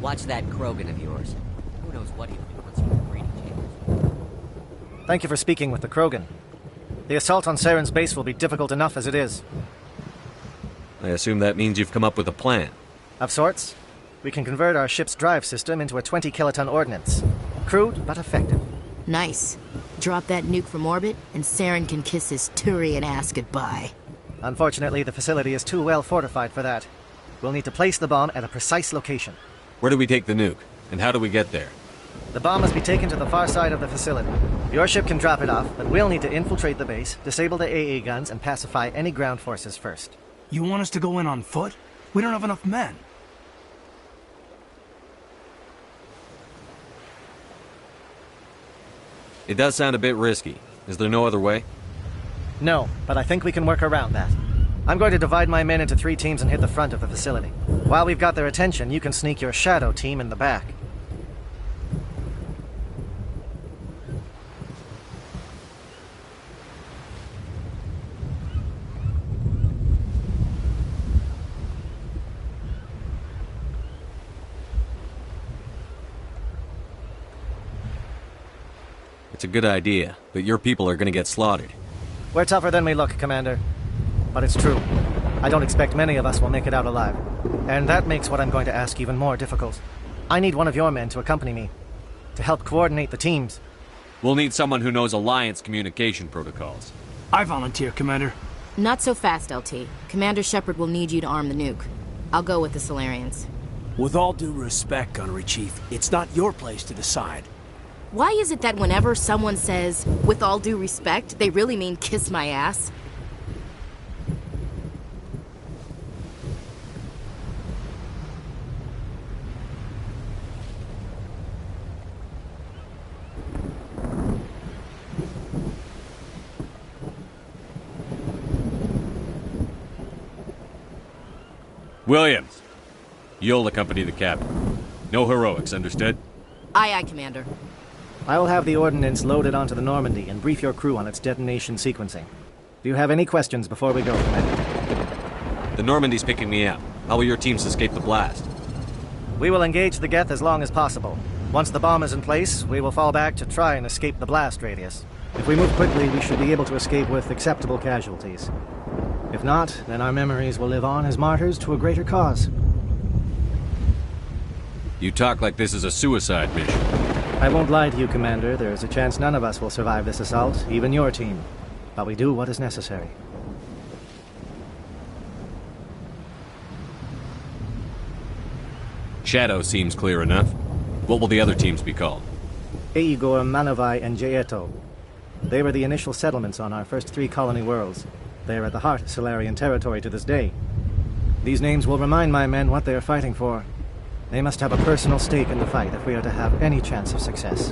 Watch that Krogan of yours. Who knows what he'll do once he's greedy chambers. Thank you for speaking with the Krogan. The assault on Saren's base will be difficult enough as it is. I assume that means you've come up with a plan. Of sorts. We can convert our ship's drive system into a 20-kiloton ordnance. Crude, but effective. Nice. Drop that nuke from orbit, and Saren can kiss his Turian ass goodbye. Unfortunately, the facility is too well fortified for that. We'll need to place the bomb at a precise location. Where do we take the nuke? And how do we get there? The bomb must be taken to the far side of the facility. Your ship can drop it off, but we'll need to infiltrate the base, disable the AA guns, and pacify any ground forces first. You want us to go in on foot? We don't have enough men. It does sound a bit risky. Is there no other way? No, but I think we can work around that. I'm going to divide my men into 3 teams and hit the front of the facility. While we've got their attention, you can sneak your Shadow team in the back. It's a good idea, but your people are gonna get slaughtered. We're tougher than we look, Commander. But it's true. I don't expect many of us will make it out alive. And that makes what I'm going to ask even more difficult. I need one of your men to accompany me, to help coordinate the teams. We'll need someone who knows Alliance communication protocols. I volunteer, Commander. Not so fast, LT. Commander Shepard will need you to arm the nuke. I'll go with the Solarians. With all due respect, Gunnery Chief, it's not your place to decide. Why is it that whenever someone says, with all due respect, they really mean kiss my ass? Williams! You'll accompany the captain. No heroics, understood? Aye, aye, Commander. I will have the ordnance loaded onto the Normandy and brief your crew on its detonation sequencing. Do you have any questions before we go, Commander? The Normandy's picking me up. How will your teams escape the blast? We will engage the Geth as long as possible. Once the bomb is in place, we will fall back to try and escape the blast radius. If we move quickly, we should be able to escape with acceptable casualties. If not, then our memories will live on as martyrs to a greater cause. You talk like this is a suicide mission. I won't lie to you, Commander. There is a chance none of us will survive this assault, even your team. But we do what is necessary. Shadow seems clear enough. What will the other teams be called? Igor, Manovai, and Jaeto. They were the initial settlements on our first 3 colony worlds. They are at the heart of Solarian territory to this day. These names will remind my men what they are fighting for. They must have a personal stake in the fight if we are to have any chance of success.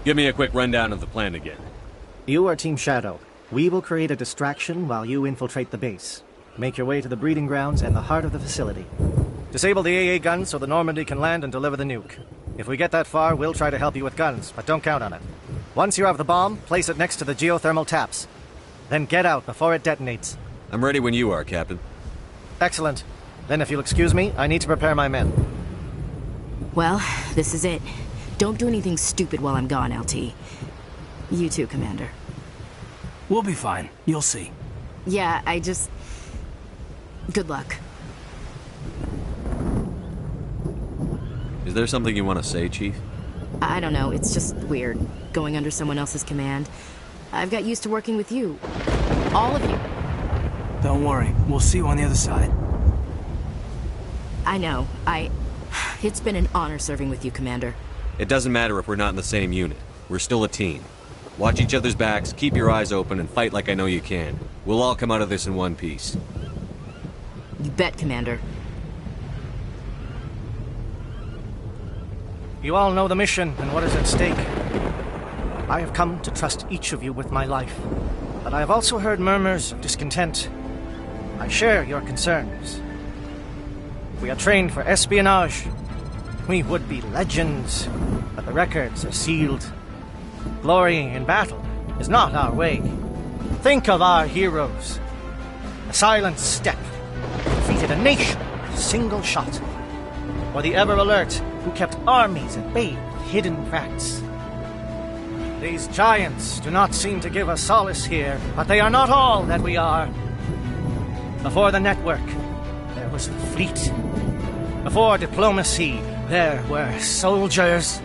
Give me a quick rundown of the plan again. You are Team Shadow. We will create a distraction while you infiltrate the base. Make your way to the breeding grounds and the heart of the facility. Disable the AA guns so the Normandy can land and deliver the nuke. If we get that far, we'll try to help you with guns, but don't count on it. Once you have the bomb, place it next to the geothermal taps. Then get out before it detonates. I'm ready when you are, Captain. Excellent. Then if you'll excuse me, I need to prepare my men. Well, this is it. Don't do anything stupid while I'm gone, LT. You too, Commander. We'll be fine. You'll see. Yeah, good luck. Is there something you want to say, Chief? I don't know, it's just weird, going under someone else's command. I've got used to working with you. All of you. Don't worry. We'll see you on the other side. I know. It's been an honor serving with you, Commander. It doesn't matter if we're not in the same unit. We're still a team. Watch each other's backs, keep your eyes open, and fight like I know you can. We'll all come out of this in one piece. You bet, Commander. You all know the mission and what is at stake. I have come to trust each of you with my life, but I have also heard murmurs of discontent. I share your concerns. We are trained for espionage. We would be legends, but the records are sealed. Glorying in battle is not our way. Think of our heroes. A silent step defeated a nation with a single shot. or the ever-alert who kept armies at bay with hidden facts. These giants do not seem to give us solace here, but they are not all that we are. Before the network, there was the fleet. Before diplomacy, there were soldiers.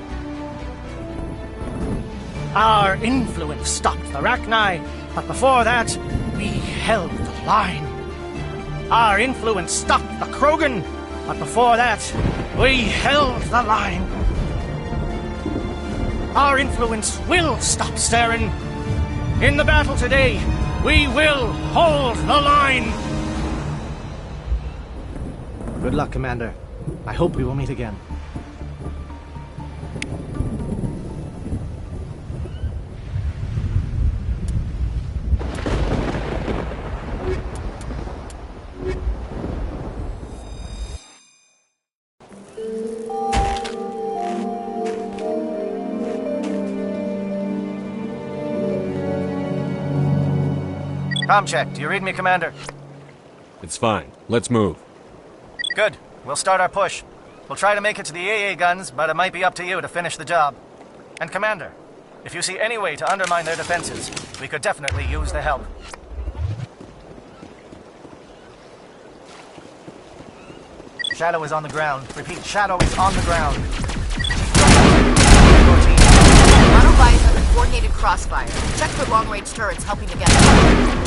Our influence stopped the Rachni, but before that, we held the line. Our influence stopped the Krogan, but before that, we held the line. Our influence will stop Saren. In the battle today, we will hold the line. Good luck, Commander. I hope we will meet again. Com check. Do you read me, Commander? It's fine. Let's move. Good. We'll start our push. We'll try to make it to the AA guns, but it might be up to you to finish the job. And Commander, if you see any way to undermine their defenses, we could definitely use the help. Shadow is on the ground. Repeat, Shadow is on the ground. Autobot is under coordinated crossfire. Check for long-range turrets helping to get them.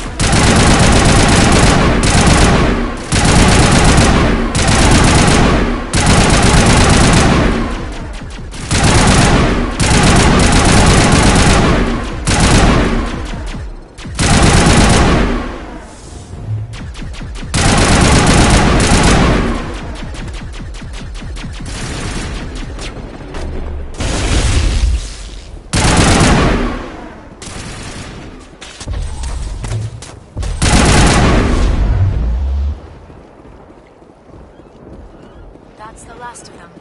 That's the last of them.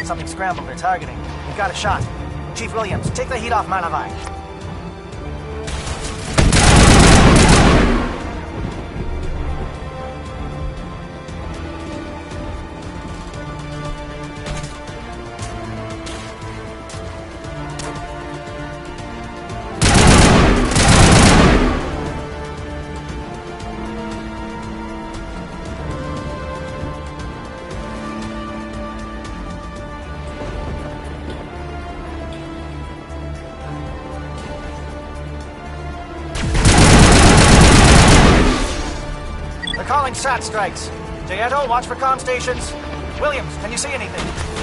Something scrambled. They're targeting. We've got a shot. Chief Williams, take the heat off Malavai. Calling SAT strikes. Jayeto, watch for comm stations. Williams, can you see anything?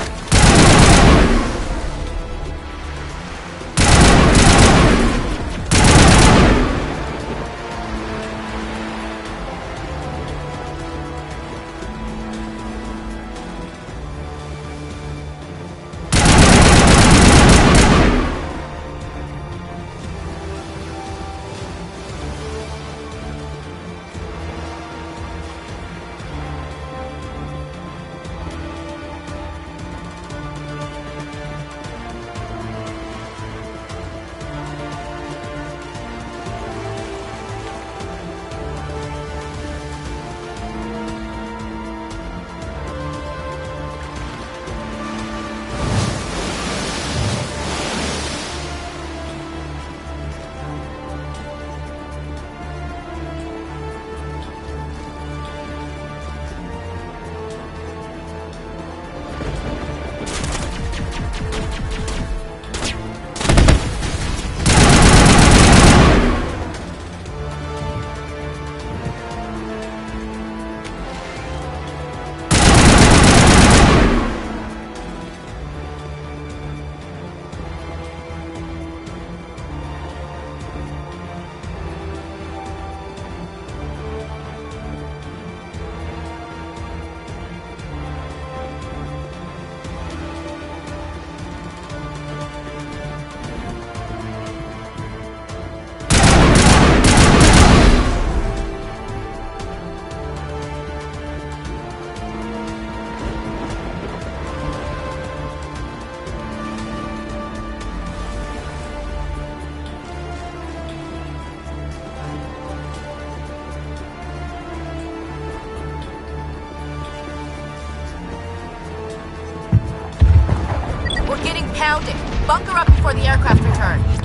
Pound it. Bunker up before the aircraft return.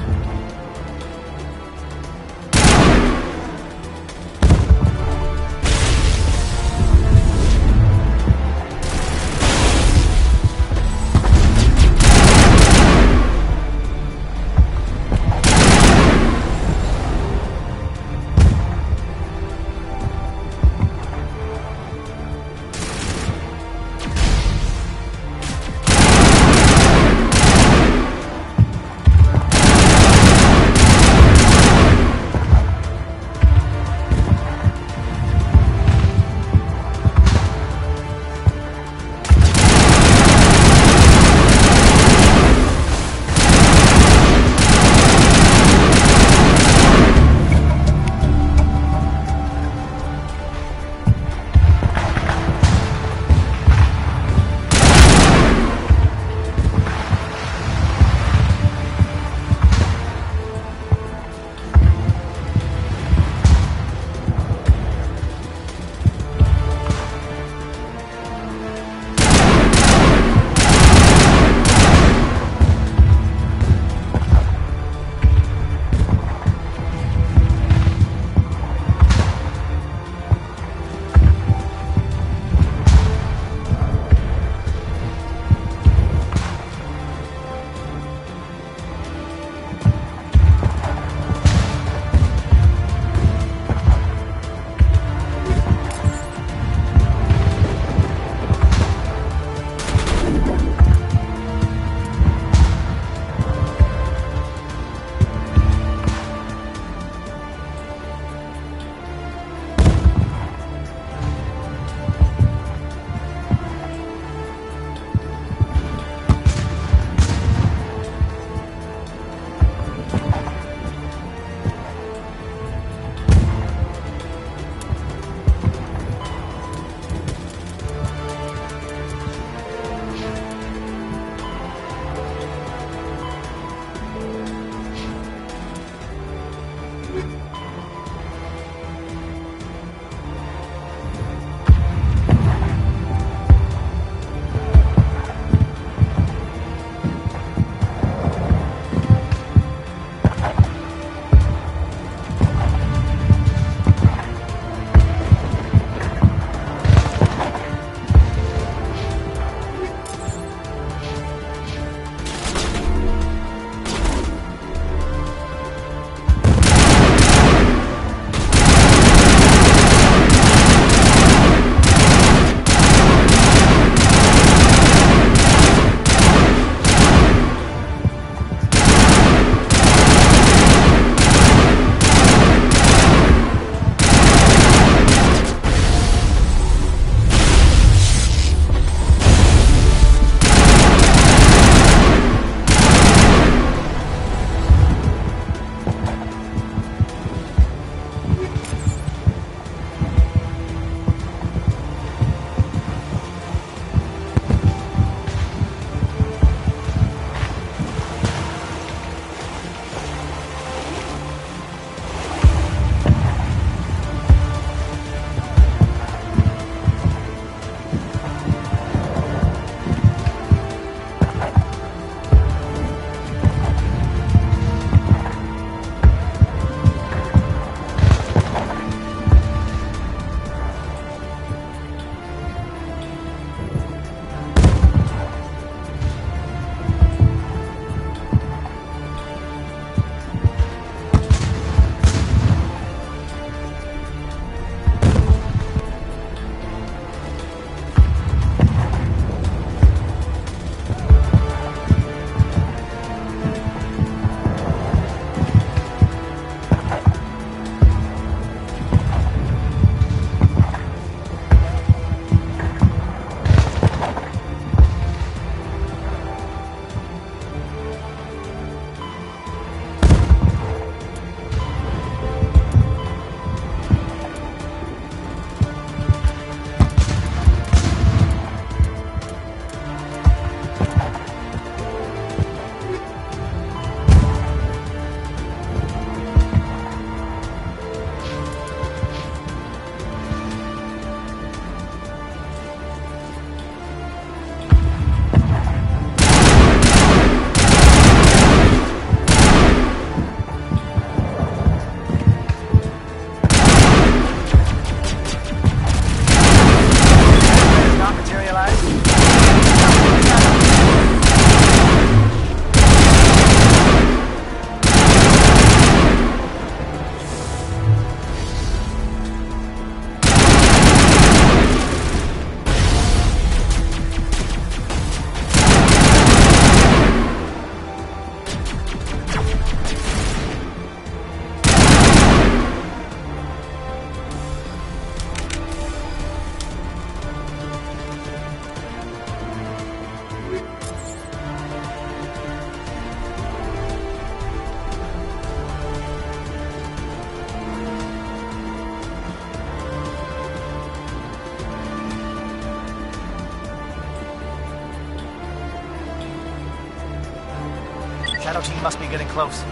Shadow team must be getting close.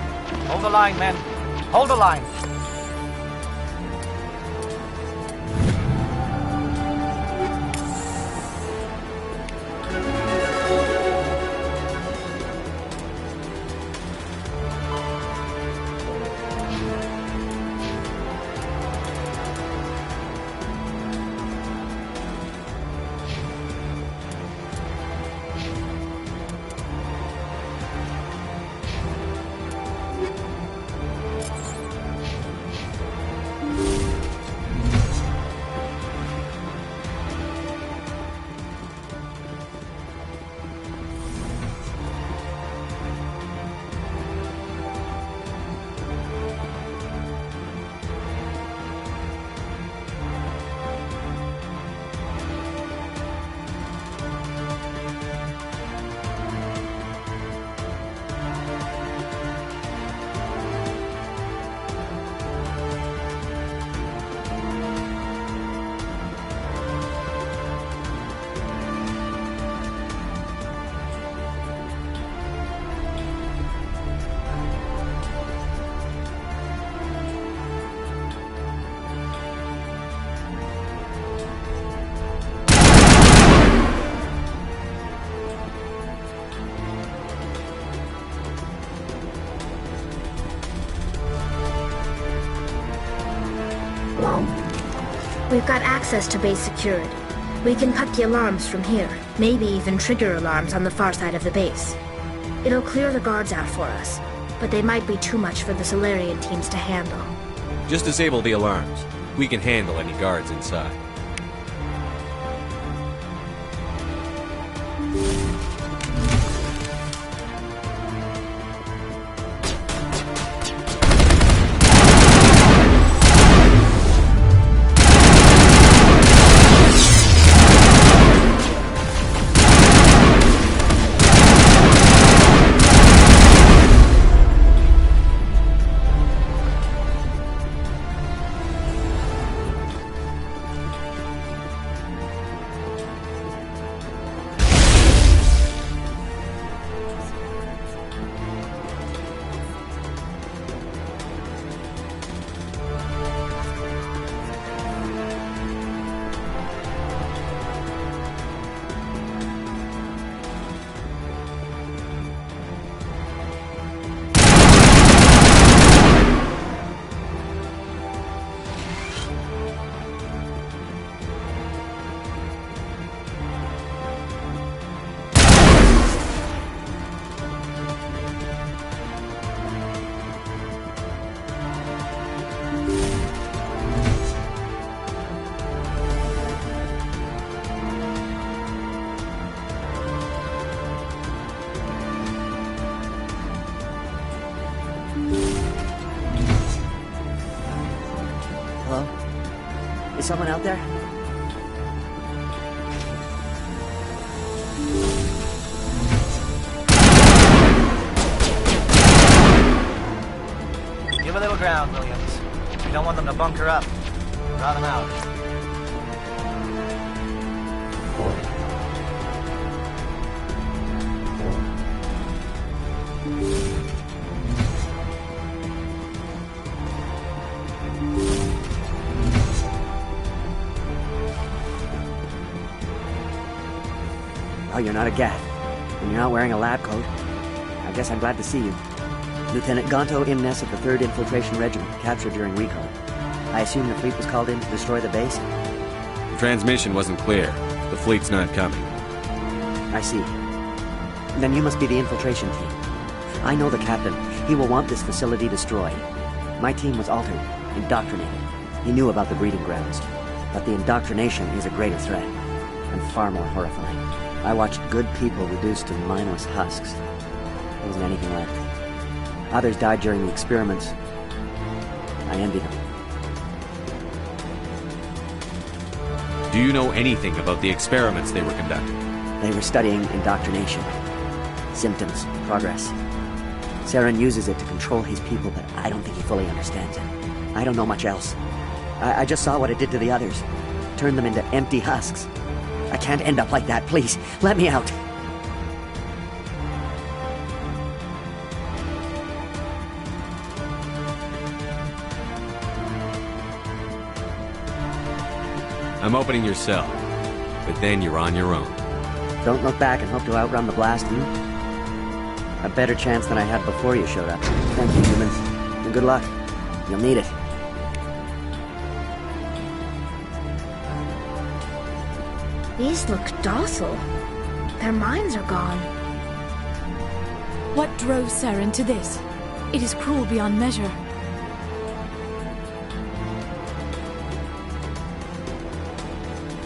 Hold the line, men. Hold the line. We've got access to base security. We can cut the alarms from here, maybe even trigger alarms on the far side of the base. It'll clear the guards out for us, but they might be too much for the Solarian teams to handle. Just disable the alarms. We can handle any guards inside. Hello? Is someone out there? Give a little ground, Williams. We don't want them to bunker up. Draw them out. Oh, you're not a Geth, and you're not wearing a lab coat. I guess I'm glad to see you. Lieutenant Gonto Imnes of the 3rd Infiltration Regiment, captured during recon. I assume the fleet was called in to destroy the base? The transmission wasn't clear. The fleet's not coming. I see. Then you must be the infiltration team. I know the captain. He will want this facility destroyed. My team was altered, indoctrinated. He knew about the breeding grounds. But the indoctrination is a greater threat, and far more horrifying. I watched good people reduced to mindless husks. There wasn't anything left. Others died during the experiments. I envy them. Do you know anything about the experiments they were conducting? They were studying indoctrination. Symptoms, progress. Saren uses it to control his people, but I don't think he fully understands it. I don't know much else. I just saw what it did to the others. Turned them into empty husks. I can't end up like that, please. Let me out. I'm opening your cell. But then you're on your own. Don't look back and hope to outrun the blast, A better chance than I had before you showed up. Thank you, humans. And good luck. You'll need it. These look docile. Their minds are gone. What drove Saren to this? It is cruel beyond measure.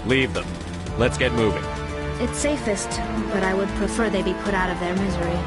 Leave them. Let's get moving. It's safest, but I would prefer they be put out of their misery.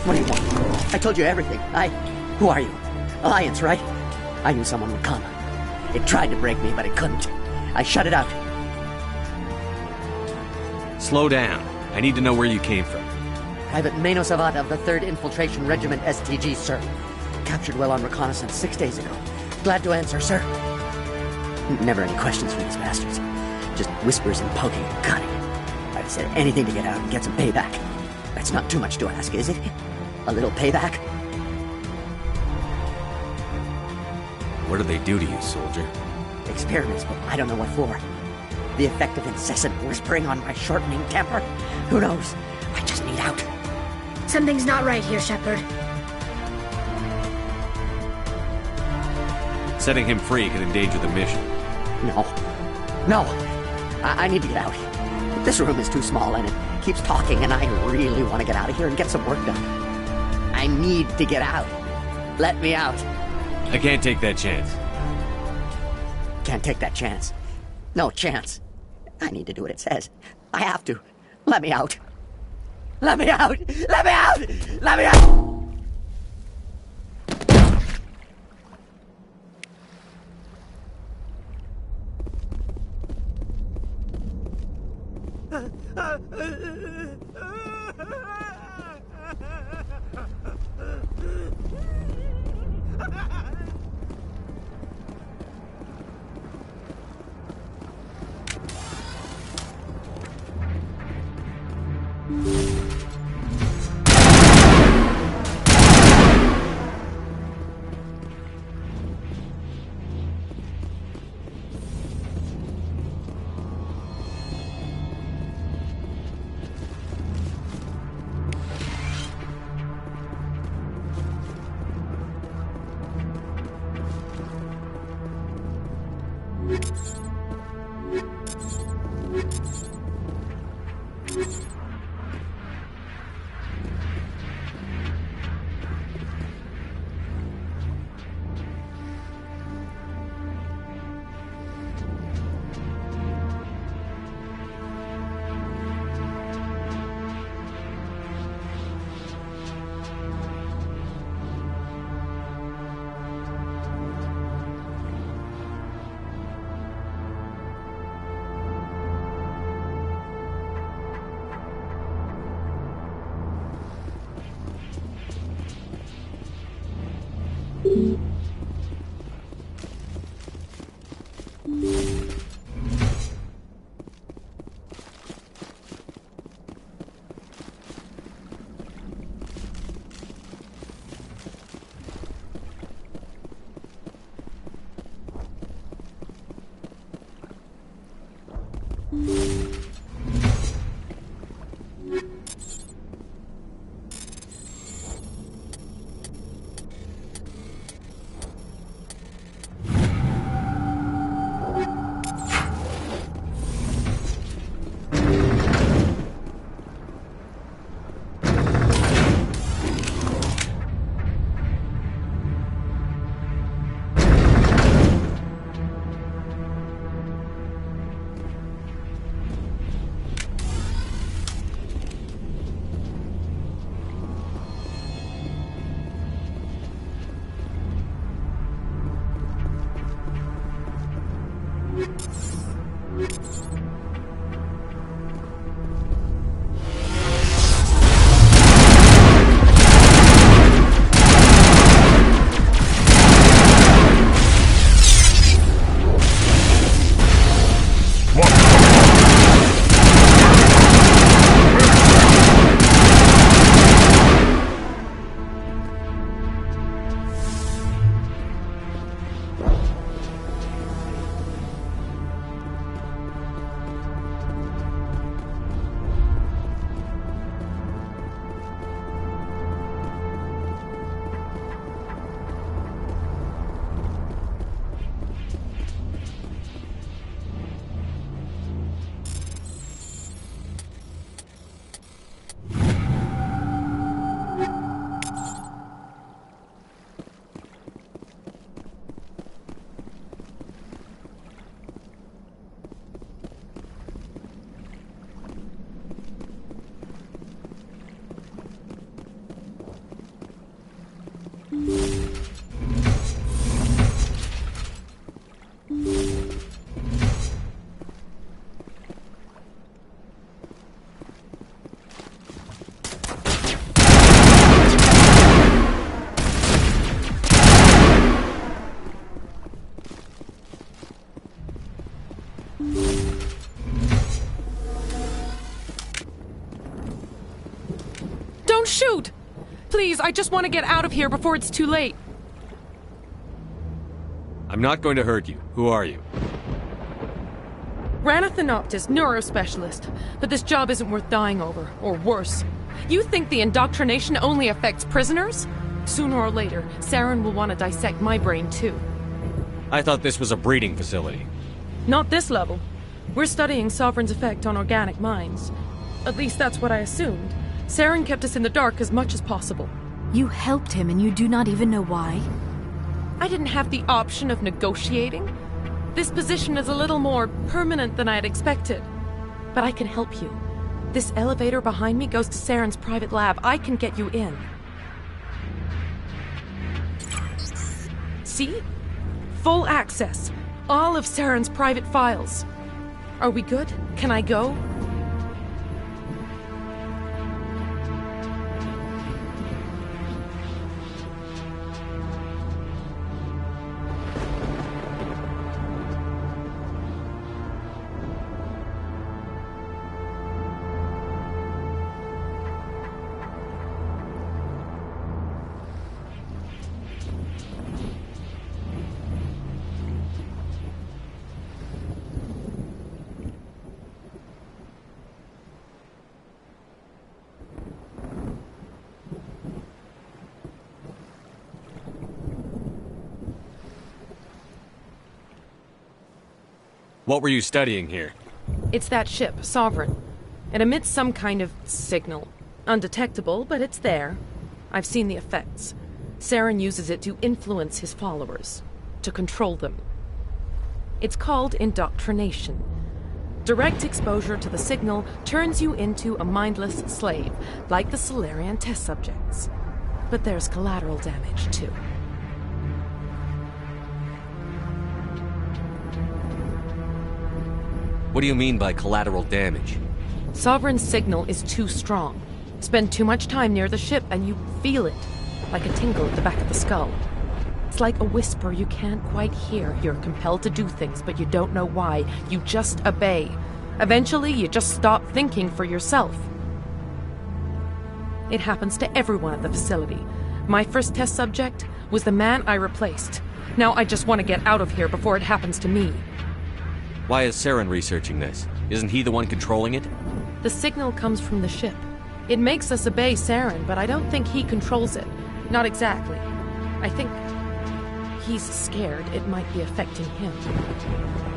What do you want? I told you everything. Who are you? Alliance, right? I knew someone would come. It tried to break me, but it couldn't. I shut it out. Slow down. I need to know where you came from. Private Mano Savat of the 3rd Infiltration Regiment STG, sir. Captured well on reconnaissance 6 days ago. Glad to answer, sir. Never any questions from these bastards. Just whispers and poking and cutting. I'd have said anything to get out and get some payback. That's not too much to ask, is it? A little payback? What do they do to you, soldier? Experiments, but I don't know what for. The effect of incessant whispering on my shortening temper? Who knows? I just need out. Something's not right here, Shepard. Setting him free could endanger the mission. No. I need to get out. This room is too small and it keeps talking and I really want to get out of here and get some work done. I need to get out. Let me out. I can't take that chance. Can't take that chance. No chance. I need to do what it says. I have to. Let me out. Let me out! Let me out! Let me out! Don't shoot! Please, I just want to get out of here before it's too late. I'm not going to hurt you. Who are you? Ranathanoptis, neurospecialist. But this job isn't worth dying over, or worse. You think the indoctrination only affects prisoners? Sooner or later, Saren will want to dissect my brain too. I thought this was a breeding facility. Not this level. We're studying Sovereign's effect on organic minds. At least that's what I assumed. Saren kept us in the dark as much as possible. You helped him and you do not even know why? I didn't have the option of negotiating. This position is a little more permanent than I had expected. But I can help you. This elevator behind me goes to Saren's private lab. I can get you in. See? Full access. All of Saren's private files. Are we good? Can I go? What were you studying here? It's that ship, Sovereign. It emits some kind of signal. Undetectable, but it's there. I've seen the effects. Saren uses it to influence his followers, to control them. It's called indoctrination. Direct exposure to the signal turns you into a mindless slave, like the Solarian test subjects. But there's collateral damage, too. What do you mean by collateral damage? Sovereign's signal is too strong. Spend too much time near the ship and you feel it, like a tingle at the back of the skull. It's like a whisper you can't quite hear. You're compelled to do things, but you don't know why. You just obey. Eventually, you just stop thinking for yourself. It happens to everyone at the facility. My first test subject was the man I replaced. Now I just want to get out of here before it happens to me. Why is Saren researching this? Isn't he the one controlling it? The signal comes from the ship. It makes us obey Saren, but I don't think he controls it. Not exactly. I think he's scared it might be affecting him.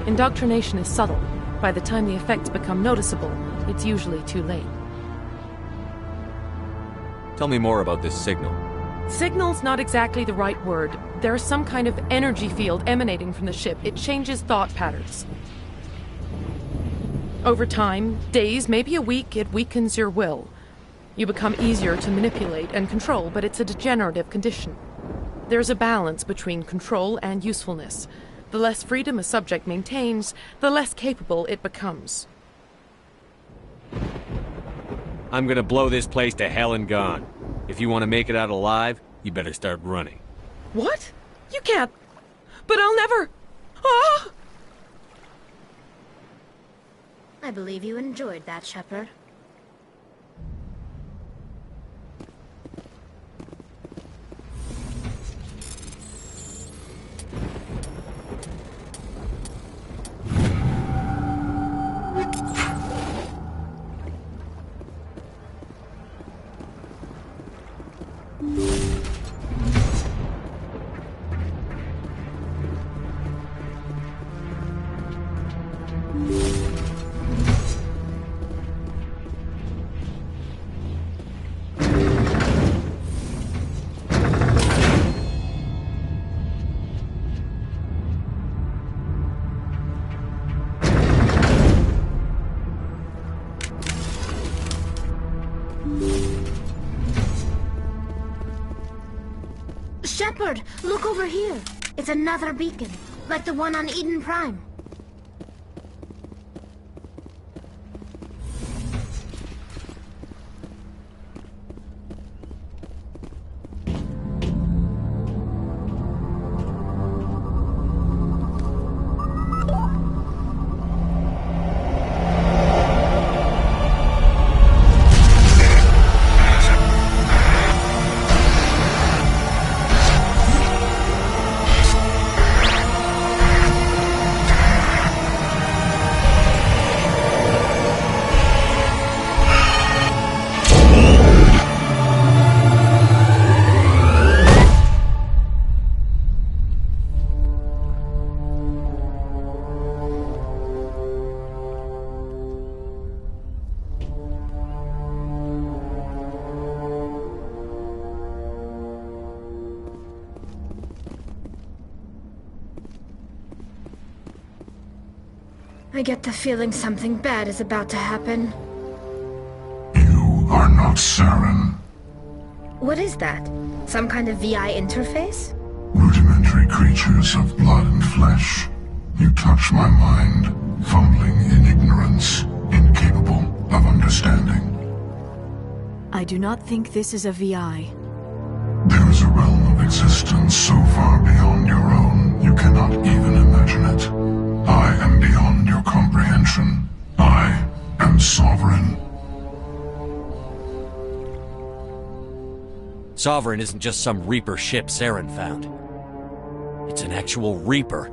Indoctrination is subtle. By the time the effects become noticeable, it's usually too late. Tell me more about this signal. Signal's not exactly the right word. There's some kind of energy field emanating from the ship. It changes thought patterns. Over time, days, maybe a week, it weakens your will. You become easier to manipulate and control, but it's a degenerative condition. There's a balance between control and usefulness. The less freedom a subject maintains, the less capable it becomes. I'm gonna blow this place to hell and gone. If you want to make it out alive, you better start running. What? You can't. But I'll never. Ah! I believe you enjoyed that, Shepard. Shepard, look over here. It's another beacon, like the one on Eden Prime. I get the feeling something bad is about to happen. You are not Saren. What is that? Some kind of VI interface? Rudimentary creatures of blood and flesh. You touch my mind, fumbling in ignorance, incapable of understanding. I do not think this is a VI. There is a realm of existence so far beyond your own, you cannot even imagine it. I am beyond your comprehension. I am sovereign. Sovereign isn't just some Reaper ship Saren found. It's an actual Reaper.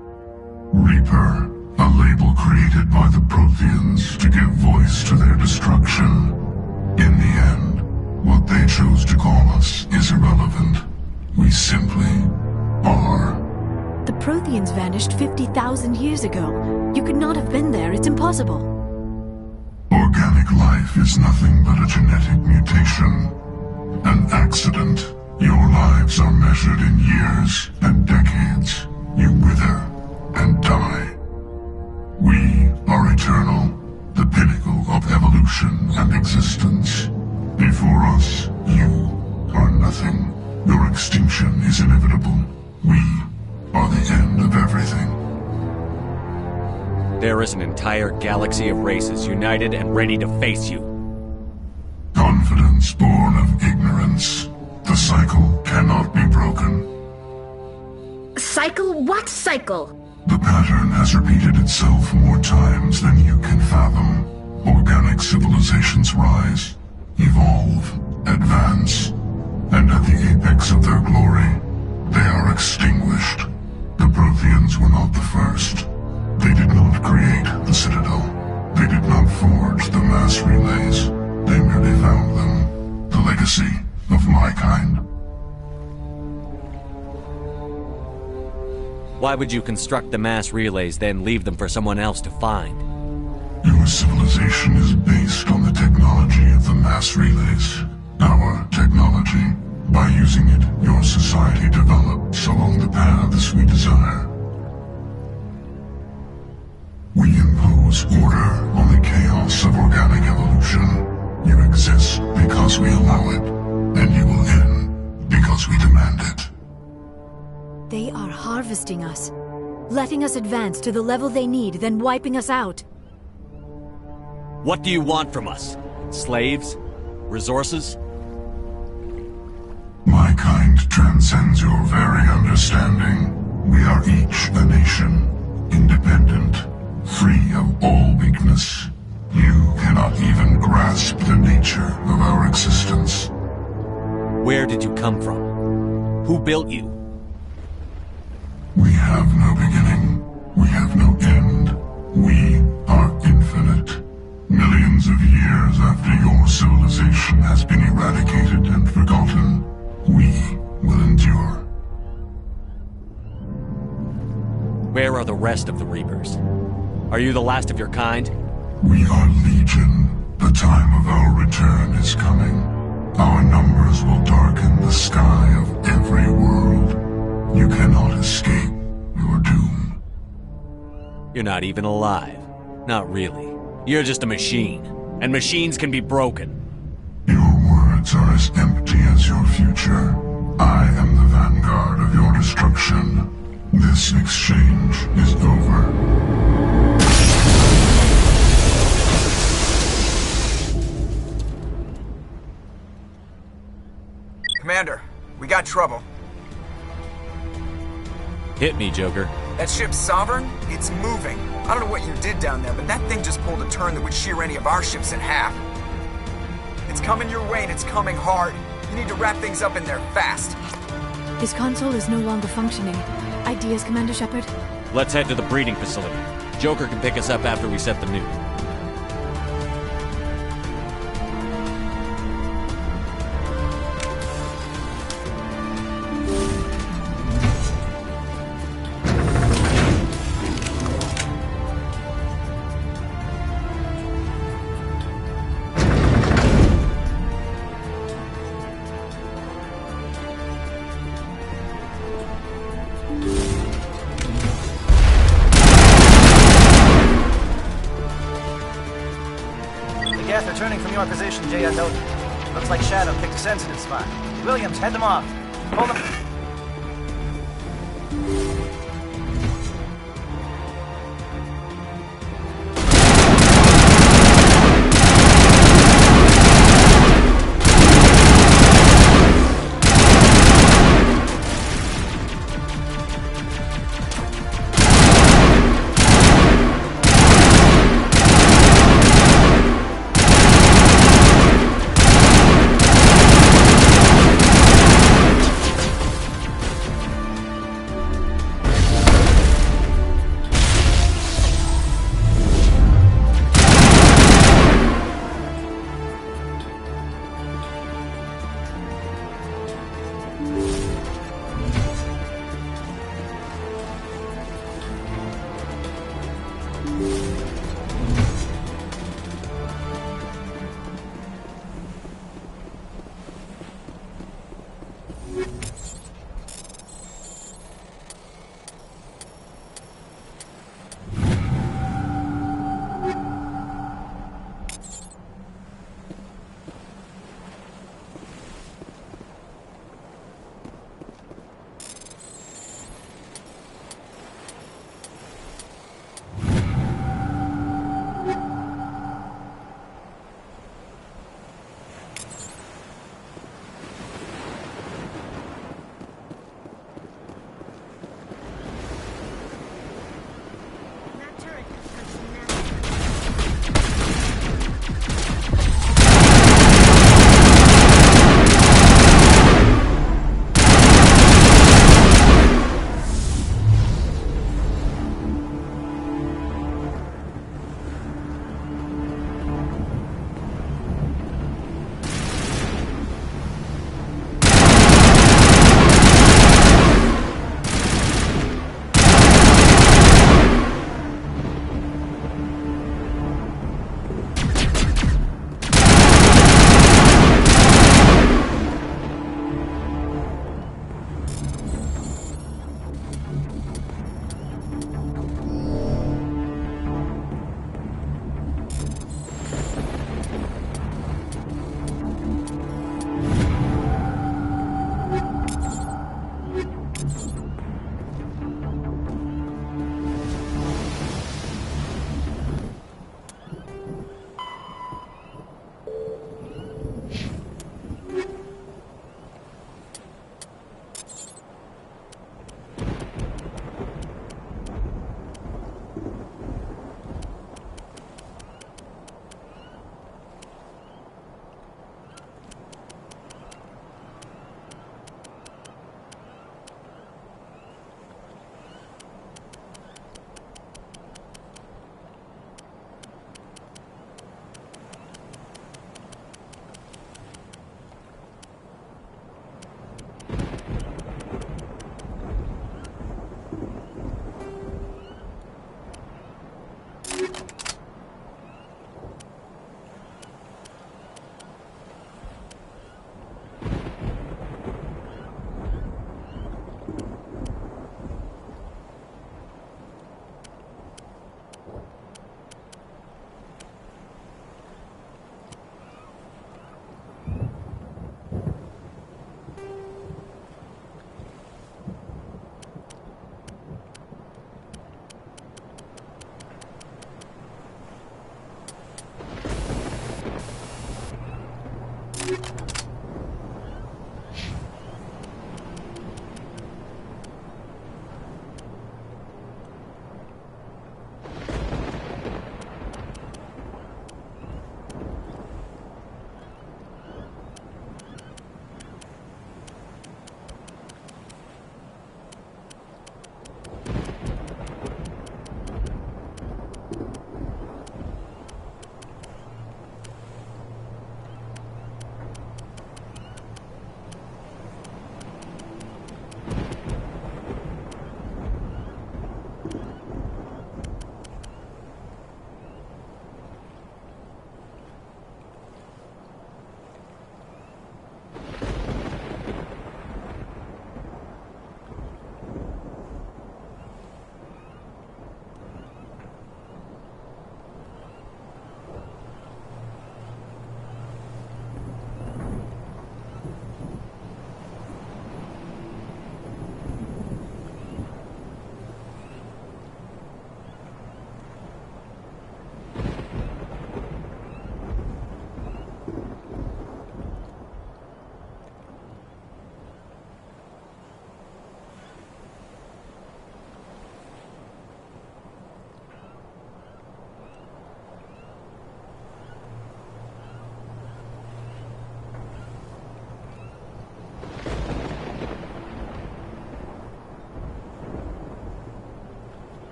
Reaper, a label created by the Protheans to give voice to their destruction. In the end, what they chose to call us is irrelevant. We simply are. The Protheans vanished 50,000 years ago. You could not have been there. It's impossible. Organic life is nothing but a genetic mutation. An accident. Your lives are measured in years and decades. You wither and die. We are eternal, the pinnacle of evolution and existence. Before us, you are nothing. Your extinction is inevitable. We are the end of everything. There is an entire galaxy of races united and ready to face you. Confidence born of ignorance. The cycle cannot be broken. Cycle? What cycle? The pattern has repeated itself more times than you can fathom. Organic civilizations rise, evolve, advance, and at the apex of their glory, they are extinguished. The Protheans were not the first. They did not create the Citadel. They did not forge the mass relays. They merely found them. The legacy of my kind. Why would you construct the mass relays, then leave them for someone else to find? Your civilization is based on the technology of the mass relays. Our technology. By using it, your society develops along the paths we desire. We impose order on the chaos of organic evolution. You exist because we allow it, and you will end because we demand it. They are harvesting us, letting us advance to the level they need, then wiping us out. What do you want from us? Slaves? Resources? My kind transcends your very understanding. We are each a nation, independent, free of all weakness. You cannot even grasp the nature of our existence. Where did you come from? Who built you? We have no beginning. We have no end. We are infinite. Millions of years after your civilization has been eradicated and forgotten, we will endure. Where are the rest of the Reapers? Are you the last of your kind? We are legion. The time of our return is coming. Our numbers will darken the sky of every world. You cannot escape your doom. You're not even alive. Not really. You're just a machine. And machines can be broken. Your words are as empty as your future. I am the vanguard of your destruction. This exchange is over. Commander, we got trouble. Hit me, Joker. That ship's Sovereign? It's moving. I don't know what you did down there, but that thing just pulled a turn that would shear any of our ships in half. It's coming your way and it's coming hard. You need to wrap things up in there fast. This console is no longer functioning. Ideas, Commander Shepard? Let's head to the breeding facility. Joker can pick us up after we set the nuke. Geth are turning from your position, J.S. Looks like Shadow picked a sensitive spot. Williams, head them off. Hold them.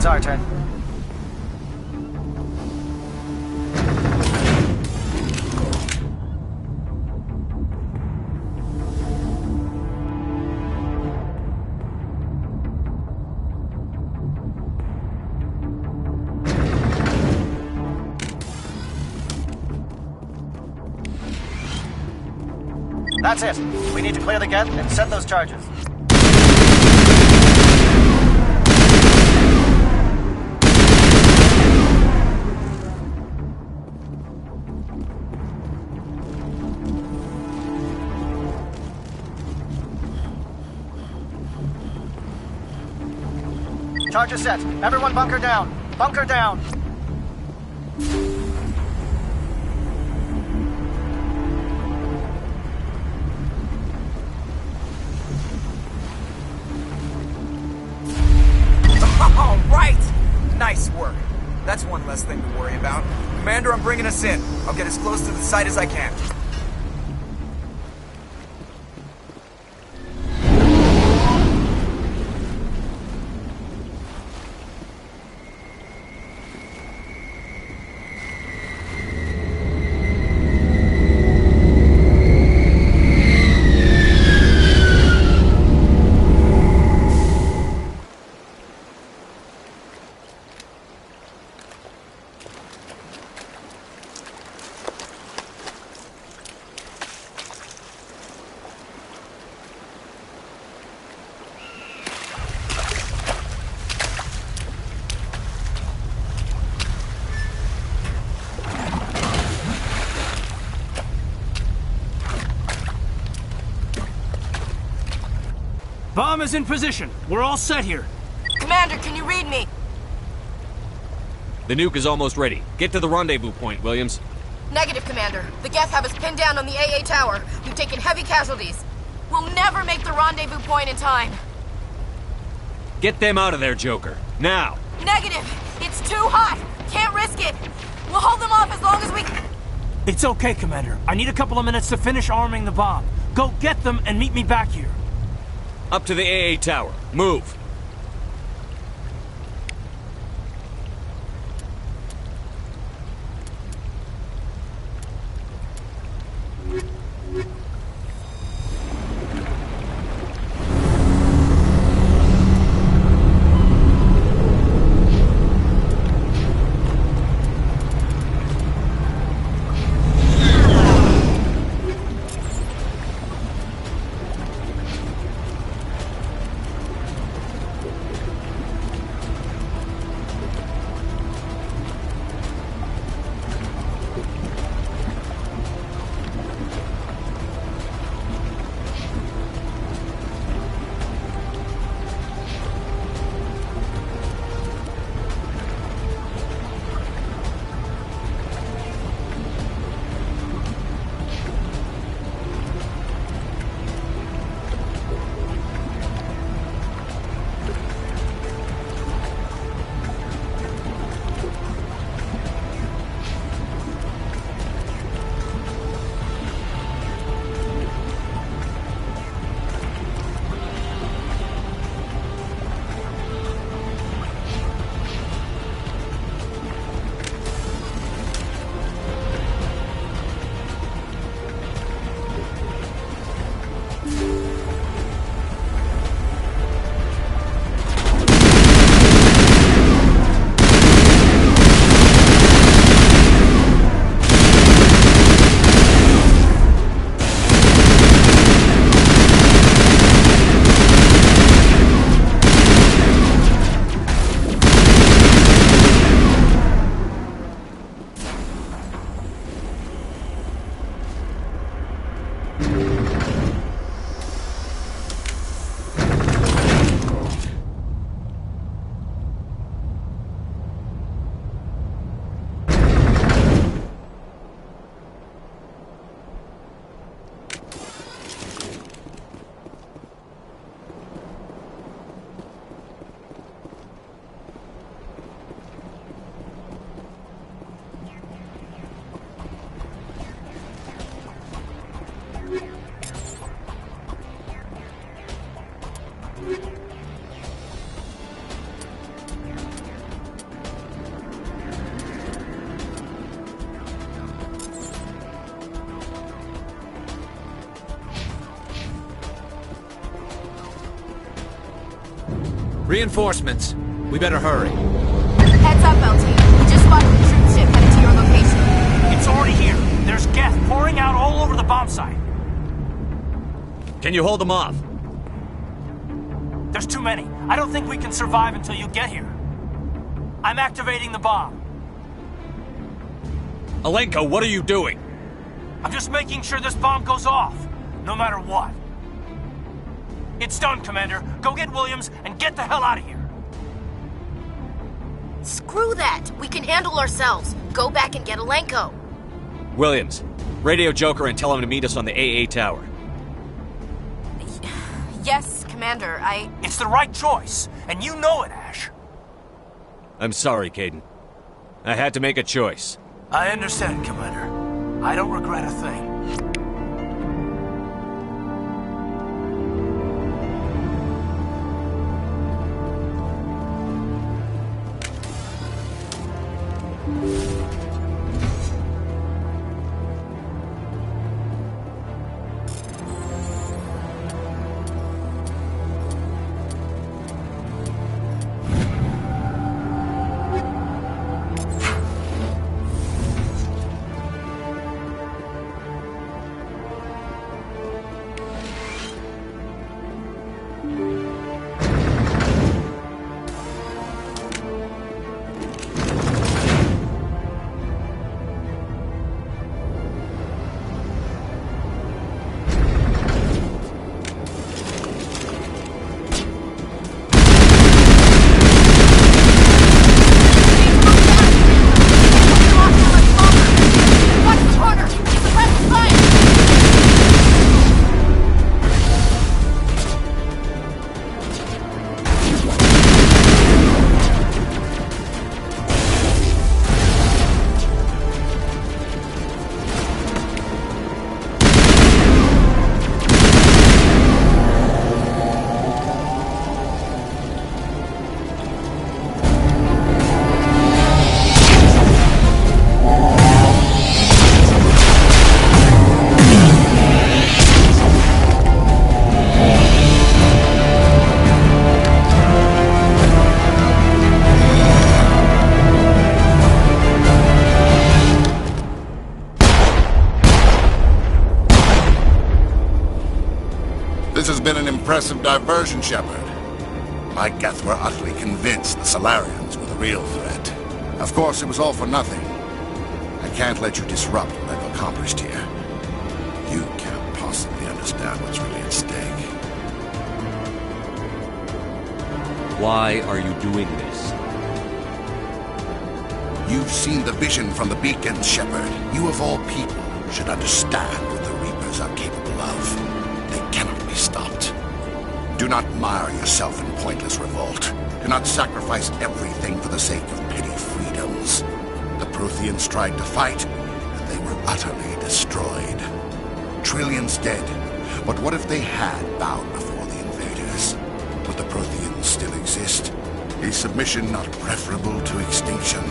our turn. That's it. We need to clear the gate and set those charges. Charges set. Everyone bunker down. Bunker down. All right! Nice work. That's one less thing to worry about. Commander, I'm bringing us in. I'll get as close to the site as I can. Bomb is in position. We're all set here. Commander, can you read me? The nuke is almost ready. Get to the rendezvous point, Williams. Negative, Commander. The Geth have us pinned down on the AA tower. We've taken heavy casualties. We'll never make the rendezvous point in time. Get them out of there, Joker. Now! Negative! It's too hot! Can't risk it! We'll hold them off as long as we... It's okay, Commander. I need a couple of minutes to finish arming the bomb. Go get them and meet me back here. Up to the AA tower. Move! Reinforcements. We better hurry. Heads up, LT. We just spotted the troop ship headed to your location. It's already here. There's gas pouring out all over the bomb site. Can you hold them off? There's too many. I don't think we can survive until you get here. I'm activating the bomb. Alenko, what are you doing? I'm just making sure this bomb goes off, no matter what. It's done, Commander. Go get Williams and get the hell out of here. Screw that. We can handle ourselves. Go back and get Alenko. Williams, radio Joker and tell him to meet us on the AA tower. Yes, Commander, It's the right choice, and you know it, Ash. I'm sorry, Kaidan. I had to make a choice. I understand, Commander. I don't regret a thing. This has been an impressive diversion, Shepard. My Geth were utterly convinced the Salarians were the real threat. Of course, it was all for nothing. I can't let you disrupt what I've accomplished here. You can't possibly understand what's really at stake. Why are you doing this? You've seen the vision from the beacons, Shepard. You of all people should understand what the Reapers are capable of. They cannot be stopped. Do not mire yourself in pointless revolt. Do not sacrifice everything for the sake of petty freedoms. The Protheans tried to fight, and they were utterly destroyed. Trillions dead. But what if they had bowed before the invaders? Would the Protheans still exist? Is submission not preferable to extinction?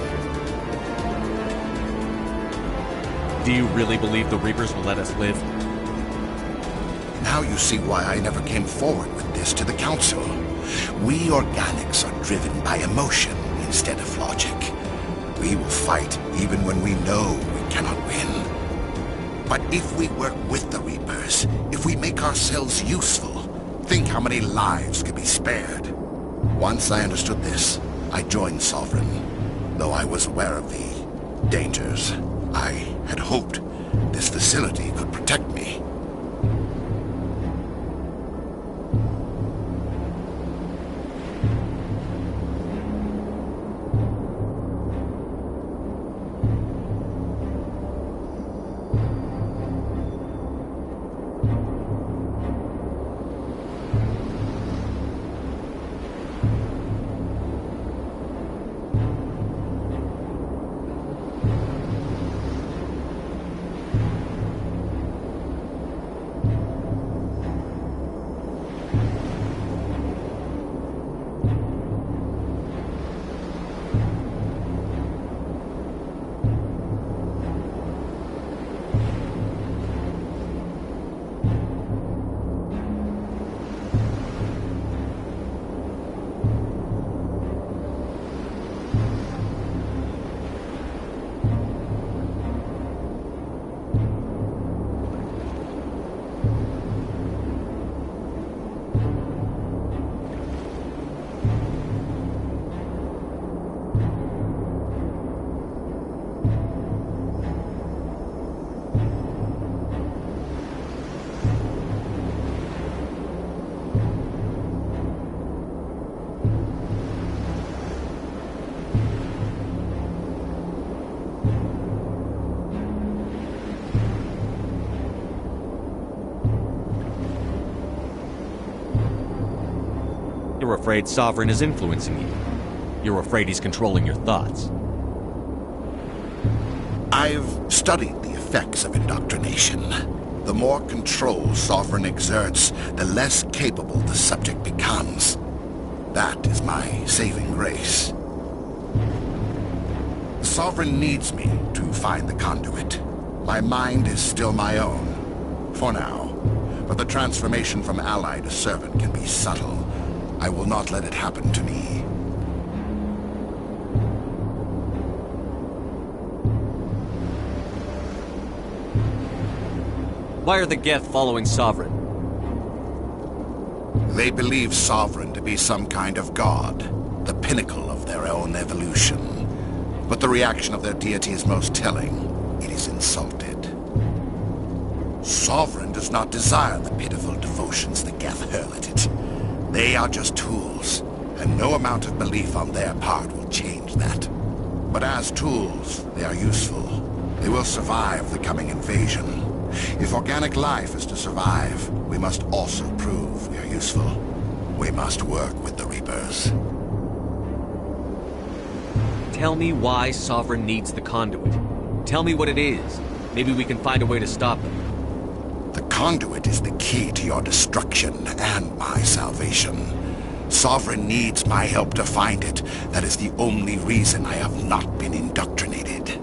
Do you really believe the Reapers will let us live? Now you see why I never came forward with this to the Council. We organics are driven by emotion instead of logic. We will fight even when we know we cannot win. But if we work with the Reapers, if we make ourselves useful, think how many lives could be spared. Once I understood this, I joined Sovereign. Though I was aware of the dangers, I had hoped this facility could protect me. You're afraid Sovereign is influencing you. You're afraid he's controlling your thoughts. I've studied the effects of indoctrination. The more control Sovereign exerts, the less capable the subject becomes. That is my saving grace. Sovereign needs me to find the conduit. My mind is still my own, for now. But the transformation from ally to servant can be subtle. I will not let it happen to me. Why are the Geth following Sovereign? They believe Sovereign to be some kind of god, the pinnacle of their own evolution. But the reaction of their deity is most telling. It is insulted. Sovereign does not desire the pitiful devotions the Geth hurl at it. They are just tools, and no amount of belief on their part will change that. But as tools, they are useful. They will survive the coming invasion. If organic life is to survive, we must also prove we are useful. We must work with the Reapers. Tell me why Sovereign needs the conduit. Tell me what it is. Maybe we can find a way to stop them. The conduit is the key to your destruction and my salvation. Sovereign needs my help to find it. That is the only reason I have not been indoctrinated.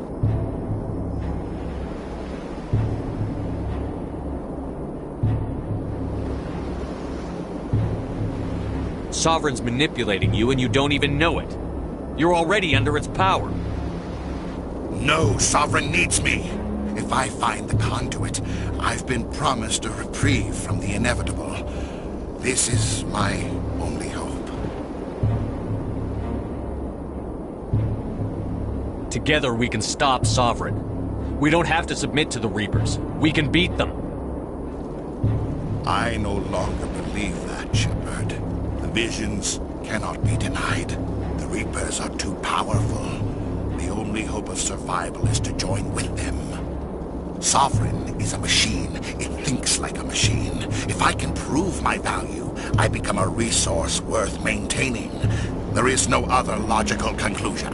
Sovereign's manipulating you and you don't even know it. You're already under its power. No, Sovereign needs me. If I find the conduit, I've been promised a reprieve from the inevitable. This is my only hope. Together we can stop Sovereign. We don't have to submit to the Reapers. We can beat them. I no longer believe that, Shepard. The visions cannot be denied. The Reapers are too powerful. The only hope of survival is to join with them. Sovereign is a machine. It thinks like a machine. If I can prove my value, I become a resource worth maintaining. There is no other logical conclusion.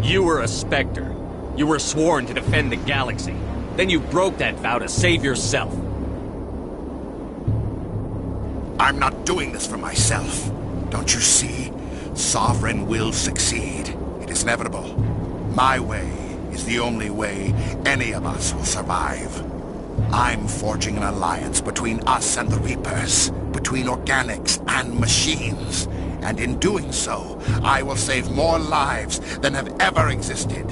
You were a Spectre. You were sworn to defend the galaxy. Then you broke that vow to save yourself. I'm not doing this for myself. Don't you see? Sovereign will succeed. It is inevitable. My way is the only way any of us will survive. I'm forging an alliance between us and the Reapers, between organics and machines. And in doing so, I will save more lives than have ever existed.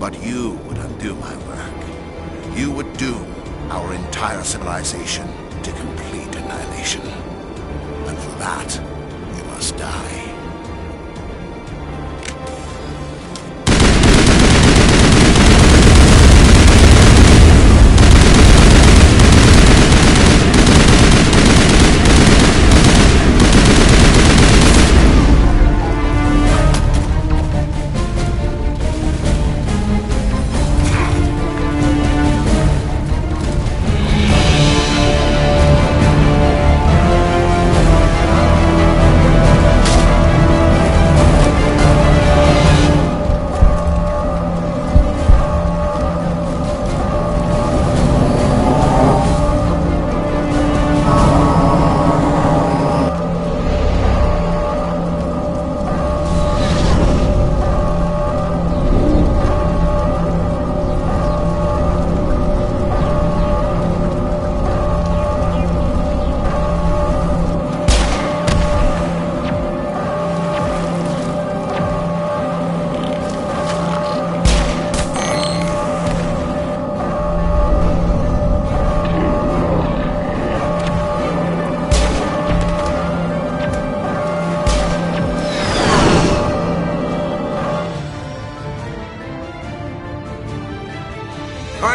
But you would undo my work. You would doom our entire civilization to complete annihilation. And for that, you must die.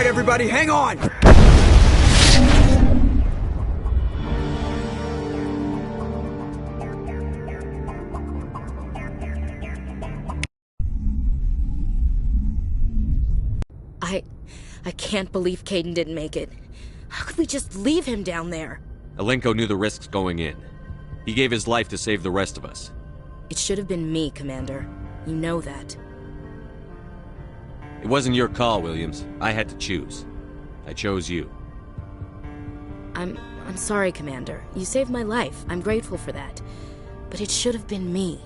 Everybody, hang on! I can't believe Kaidan didn't make it. How could we just leave him down there? Alenko knew the risks going in. He gave his life to save the rest of us. It should have been me, Commander. You know that. It wasn't your call, Williams. I had to choose. I chose you. I'm sorry, Commander. You saved my life. I'm grateful for that. But it should have been me.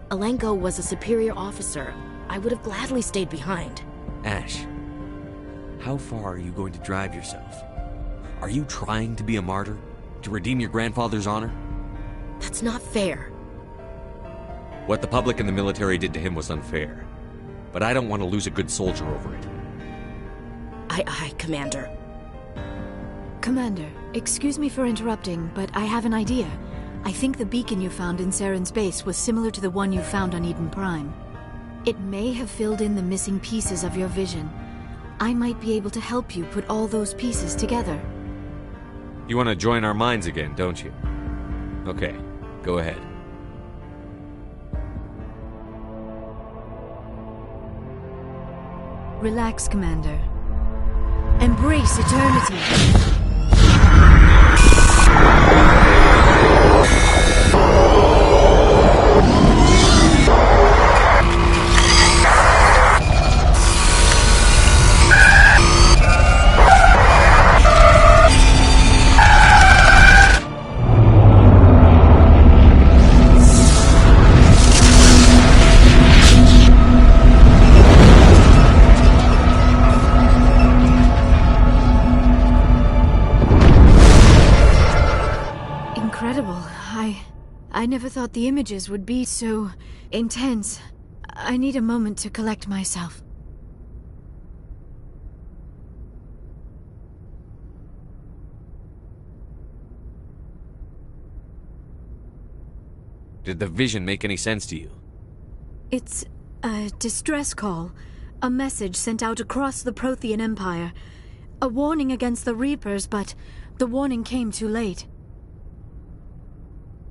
Alenko was a superior officer. I would have gladly stayed behind. Ash, how far are you going to drive yourself? Are you trying to be a martyr? To redeem your grandfather's honor? That's not fair. What the public and the military did to him was unfair. But I don't want to lose a good soldier over it. Aye, Commander. Commander, excuse me for interrupting, but I have an idea. I think the beacon you found in Saren's base was similar to the one you found on Eden Prime. It may have filled in the missing pieces of your vision. I might be able to help you put all those pieces together. You want to join our minds again, don't you? Okay, go ahead. Relax, Commander. Embrace eternity. I never thought the images would be so intense. I need a moment to collect myself. Did the vision make any sense to you? It's a distress call. A message sent out across the Prothean Empire. A warning against the Reapers, but the warning came too late.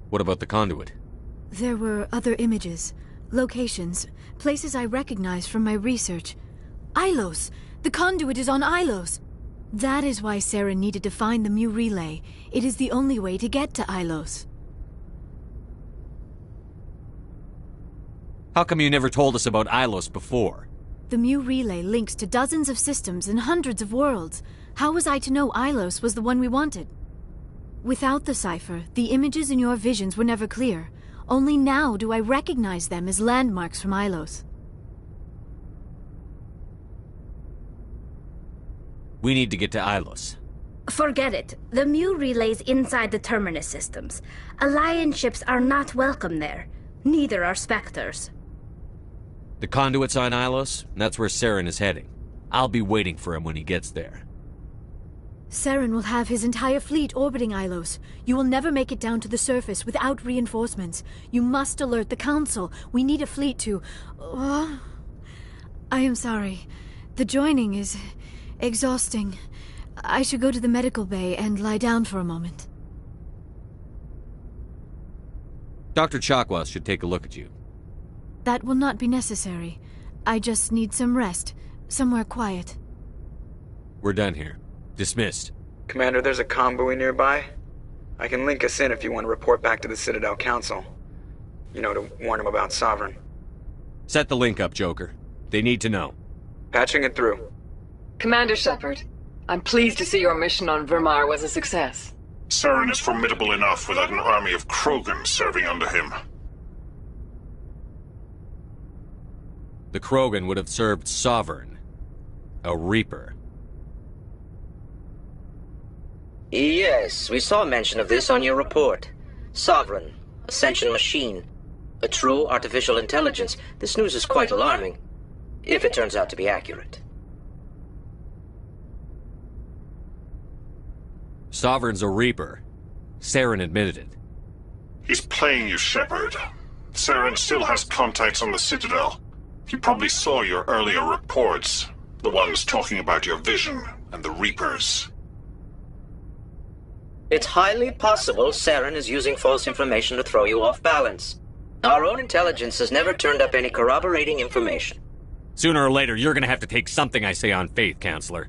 What about the conduit? There were other images, locations, places I recognized from my research. Ilos! The conduit is on Ilos! That is why Saren needed to find the Mu Relay. It is the only way to get to Ilos. How come you never told us about Ilos before? The Mu Relay links to dozens of systems and hundreds of worlds. How was I to know Ilos was the one we wanted? Without the cipher, the images in your visions were never clear. Only now do I recognize them as landmarks from Ilos. We need to get to Ilos. Forget it. The Mu Relay's inside the Terminus systems. Alliance ships are not welcome there. Neither are Spectres. The conduit's on Ilos, and that's where Saren is heading. I'll be waiting for him when he gets there. Saren will have his entire fleet orbiting Ilos. You will never make it down to the surface without reinforcements. You must alert the Council. We need a fleet to... I am sorry. The joining is exhausting. I should go to the medical bay and lie down for a moment. Dr. Chakwas should take a look at you. That will not be necessary. I just need some rest. Somewhere quiet. We're done here. Dismissed. Commander, there's a convoy nearby. I can link us in if you want to report back to the Citadel Council. You know, to warn them about Sovereign. Set the link up, Joker. They need to know. Patching it through. Commander Shepard, I'm pleased to see your mission on Vermar was a success. Saren is formidable enough without an army of Krogan serving under him. The Krogan would have served Sovereign. A Reaper. Yes, we saw mention of this on your report. Sovereign, Ascension machine, a true artificial intelligence. This news is quite alarming, if it turns out to be accurate. Sovereign's a Reaper. Saren admitted it. He's playing you, Shepard. Saren still has contacts on the Citadel. He probably saw your earlier reports, the ones talking about your vision and the Reapers. It's highly possible Saren is using false information to throw you off balance. Our own intelligence has never turned up any corroborating information. Sooner or later, you're gonna have to take something I say on faith, Counselor.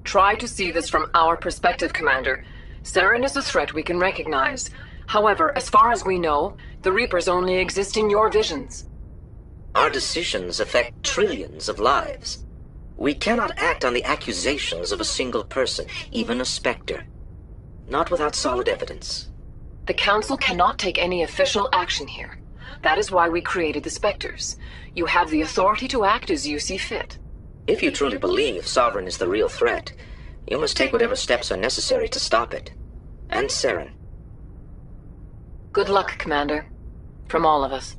Try to see this from our perspective, Commander. Saren is a threat we can recognize. However, as far as we know, the Reapers only exist in your visions. Our decisions affect trillions of lives. We cannot act on the accusations of a single person, even a Spectre. Not without solid evidence. The Council cannot take any official action here. That is why we created the Spectres. You have the authority to act as you see fit. If you truly believe Sovereign is the real threat, you must take whatever steps are necessary to stop it. And Saren. Good luck, Commander. From all of us.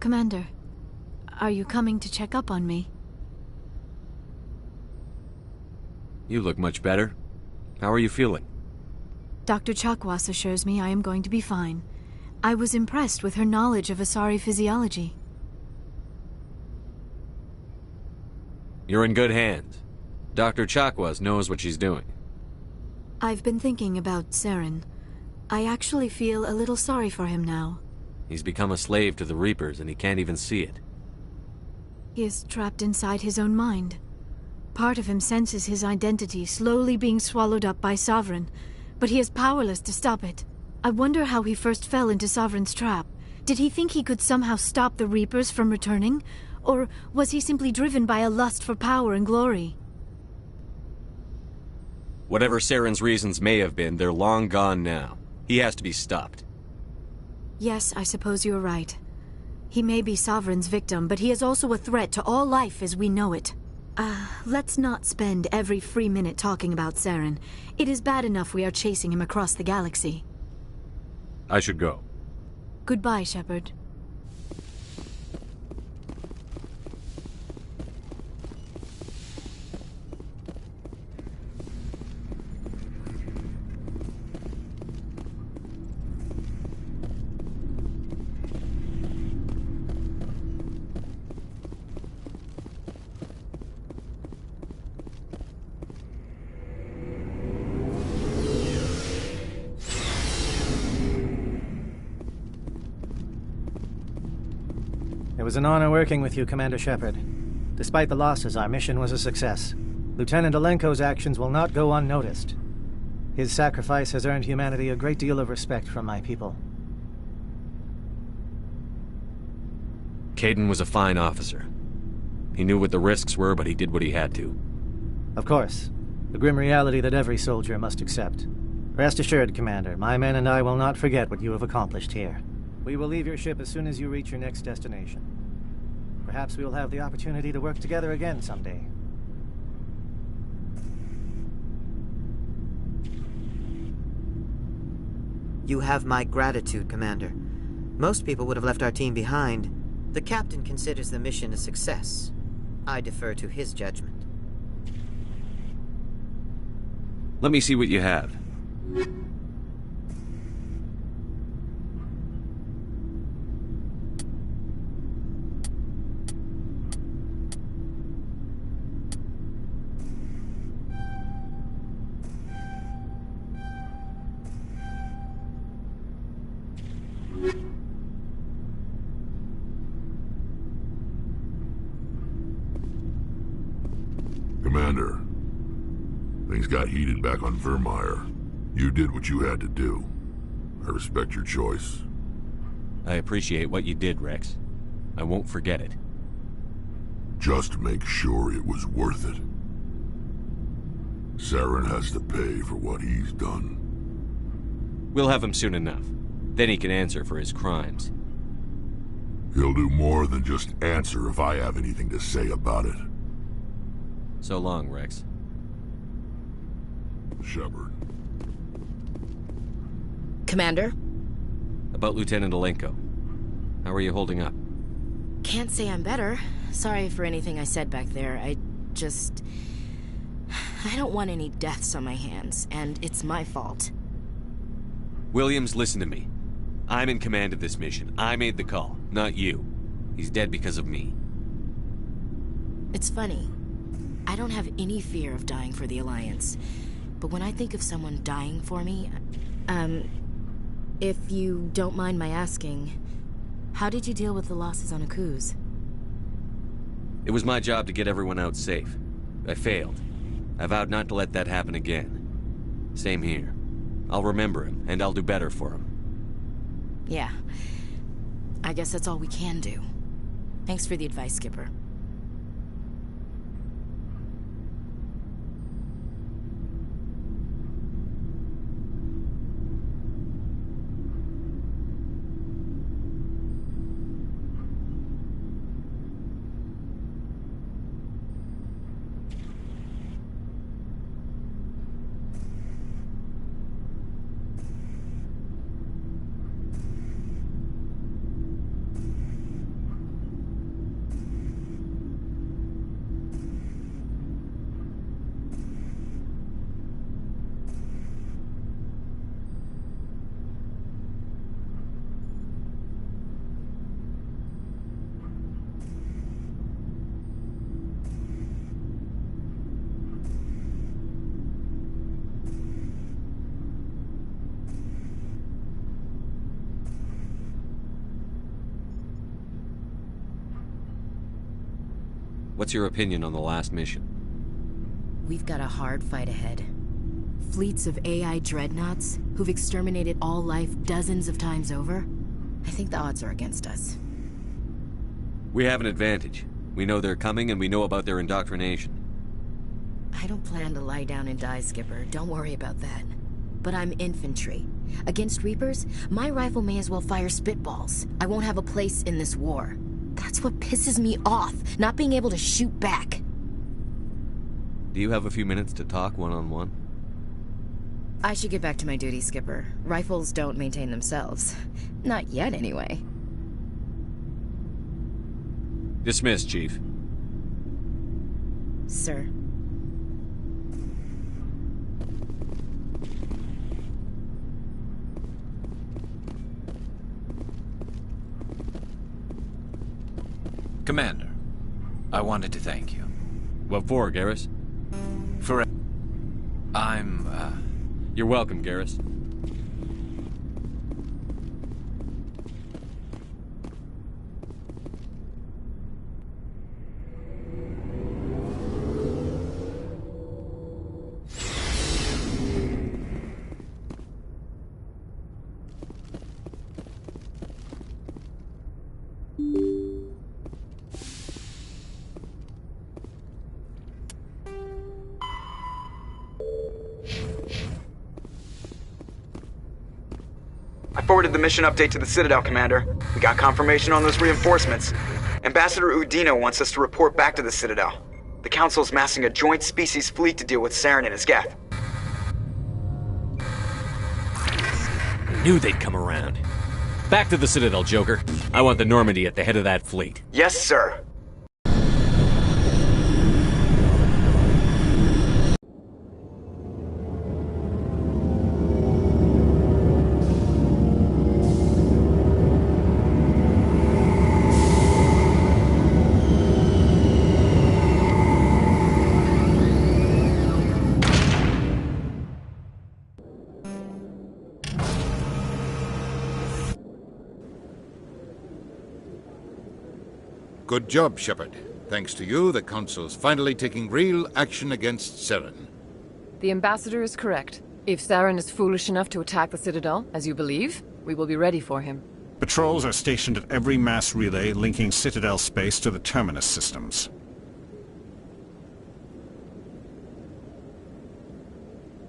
Commander, are you coming to check up on me? You look much better. How are you feeling? Dr. Chakwas assures me I am going to be fine. I was impressed with her knowledge of Asari physiology. You're in good hands. Dr. Chakwas knows what she's doing. I've been thinking about Saren. I actually feel a little sorry for him now. He's become a slave to the Reapers and he can't even see it. He is trapped inside his own mind. Part of him senses his identity slowly being swallowed up by Sovereign, but he is powerless to stop it. I wonder how he first fell into Sovereign's trap. Did he think he could somehow stop the Reapers from returning? Or was he simply driven by a lust for power and glory? Whatever Saren's reasons may have been, they're long gone now. He has to be stopped. Yes, I suppose you're right. He may be Sovereign's victim, but he is also a threat to all life as we know it. Let's not spend every free minute talking about Saren. It is bad enough we are chasing him across the galaxy. I should go. Goodbye, Shepard. It was an honor working with you, Commander Shepard. Despite the losses, our mission was a success. Lieutenant Alenko's actions will not go unnoticed. His sacrifice has earned humanity a great deal of respect from my people. Kaidan was a fine officer. He knew what the risks were, but he did what he had to. Of course. The grim reality that every soldier must accept. Rest assured, Commander, my men and I will not forget what you have accomplished here. We will leave your ship as soon as you reach your next destination. Perhaps we will have the opportunity to work together again someday. You have my gratitude, Commander. Most people would have left our team behind. The captain considers the mission a success. I defer to his judgment. Let me see what you have. Commander, things got heated back on Virmire. You did what you had to do. I respect your choice. I appreciate what you did, Rex. I won't forget it. Just make sure it was worth it. Saren has to pay for what he's done. We'll have him soon enough. Then he can answer for his crimes. He'll do more than just answer if I have anything to say about it. So long, Rex. Shepard. Commander? About Lieutenant Alenko. How are you holding up? Can't say I'm better. Sorry for anything I said back there. I don't want any deaths on my hands, and it's my fault. Williams, listen to me. I'm in command of this mission. I made the call, not you. He's dead because of me. It's funny. I don't have any fear of dying for the Alliance. But when I think of someone dying for me, if you don't mind my asking, how did you deal with the losses on Akuz? It was my job to get everyone out safe. I failed. I vowed not to let that happen again. Same here. I'll remember him, and I'll do better for him. Yeah. I guess that's all we can do. Thanks for the advice, Skipper. What's your opinion on the last mission? We've got a hard fight ahead. Fleets of AI dreadnoughts who've exterminated all life dozens of times over. I think the odds are against us. We have an advantage. We know they're coming and we know about their indoctrination. I don't plan to lie down and die, Skipper. Don't worry about that. But I'm infantry. Against Reapers, my rifle may as well fire spitballs. I won't have a place in this war. That's what pisses me off, not being able to shoot back. Do you have a few minutes to talk one-on-one? I should get back to my duty, Skipper. Rifles don't maintain themselves. Not yet, anyway. Dismissed, Chief. Sir. Commander, I wanted to thank you. What for, Garrus? For... You're welcome, Garrus. I forwarded the mission update to the Citadel, Commander. We got confirmation on those reinforcements. Ambassador Udina wants us to report back to the Citadel. The Council's massing a joint species fleet to deal with Saren and his Geth. I knew they'd come around. Back to the Citadel, Joker. I want the Normandy at the head of that fleet. Yes, sir. Good job, Shepard. Thanks to you, the Council's finally taking real action against Saren. The Ambassador is correct. If Saren is foolish enough to attack the Citadel, as you believe, we will be ready for him. Patrols are stationed at every mass relay linking Citadel space to the Terminus systems.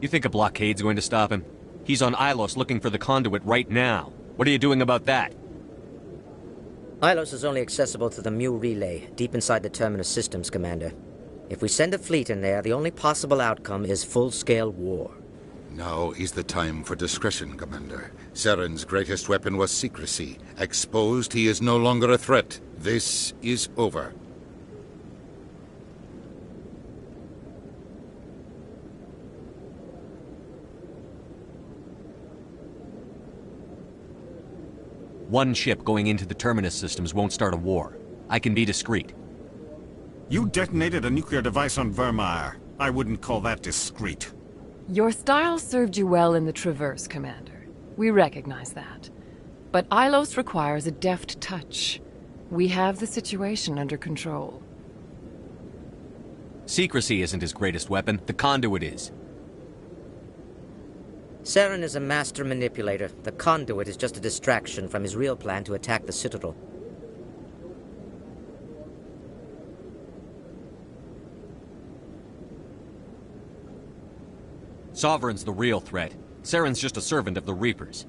You think a blockade's going to stop him? He's on Ilos looking for the conduit right now. What are you doing about that? Ilos is only accessible to the Mu relay, deep inside the Terminus systems, Commander. If we send a fleet in there, the only possible outcome is full-scale war. Now is the time for discretion, Commander. Saren's greatest weapon was secrecy. Exposed, he is no longer a threat. This is over. One ship going into the Terminus systems won't start a war. I can be discreet. You detonated a nuclear device on Vermeer. I wouldn't call that discreet. Your style served you well in the Traverse, Commander. We recognize that. But Ilos requires a deft touch. We have the situation under control. Secrecy isn't his greatest weapon. The conduit is. Saren is a master manipulator. The conduit is just a distraction from his real plan to attack the Citadel. Sovereign's the real threat. Saren's just a servant of the Reapers.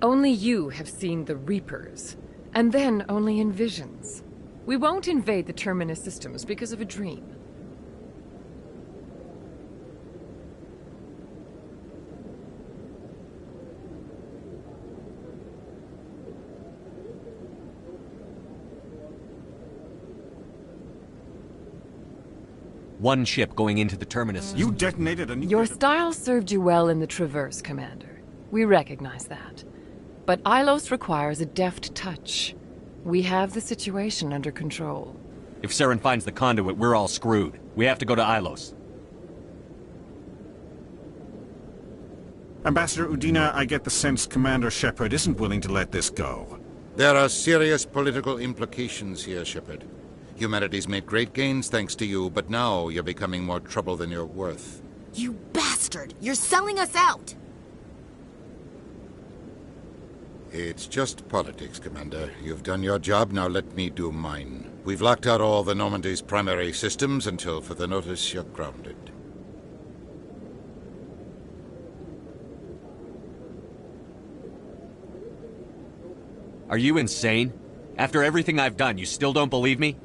Only you have seen the Reapers, and then only in visions. We won't invade the Terminus systems because of a dream. One ship going into the Terminus. You detonated a nuclear... Your style served you well in the Traverse, Commander. We recognize that. But Ilos requires a deft touch. We have the situation under control. If Saren finds the conduit, we're all screwed. We have to go to Ilos. Ambassador Udina, I get the sense Commander Shepard isn't willing to let this go. There are serious political implications here, Shepard. Humanity's made great gains thanks to you, but now you're becoming more trouble than you're worth. You bastard! You're selling us out! It's just politics, Commander. You've done your job, now let me do mine. We've locked out all the Normandy's primary systems until further notice you're grounded. Are you insane? After everything I've done, you still don't believe me?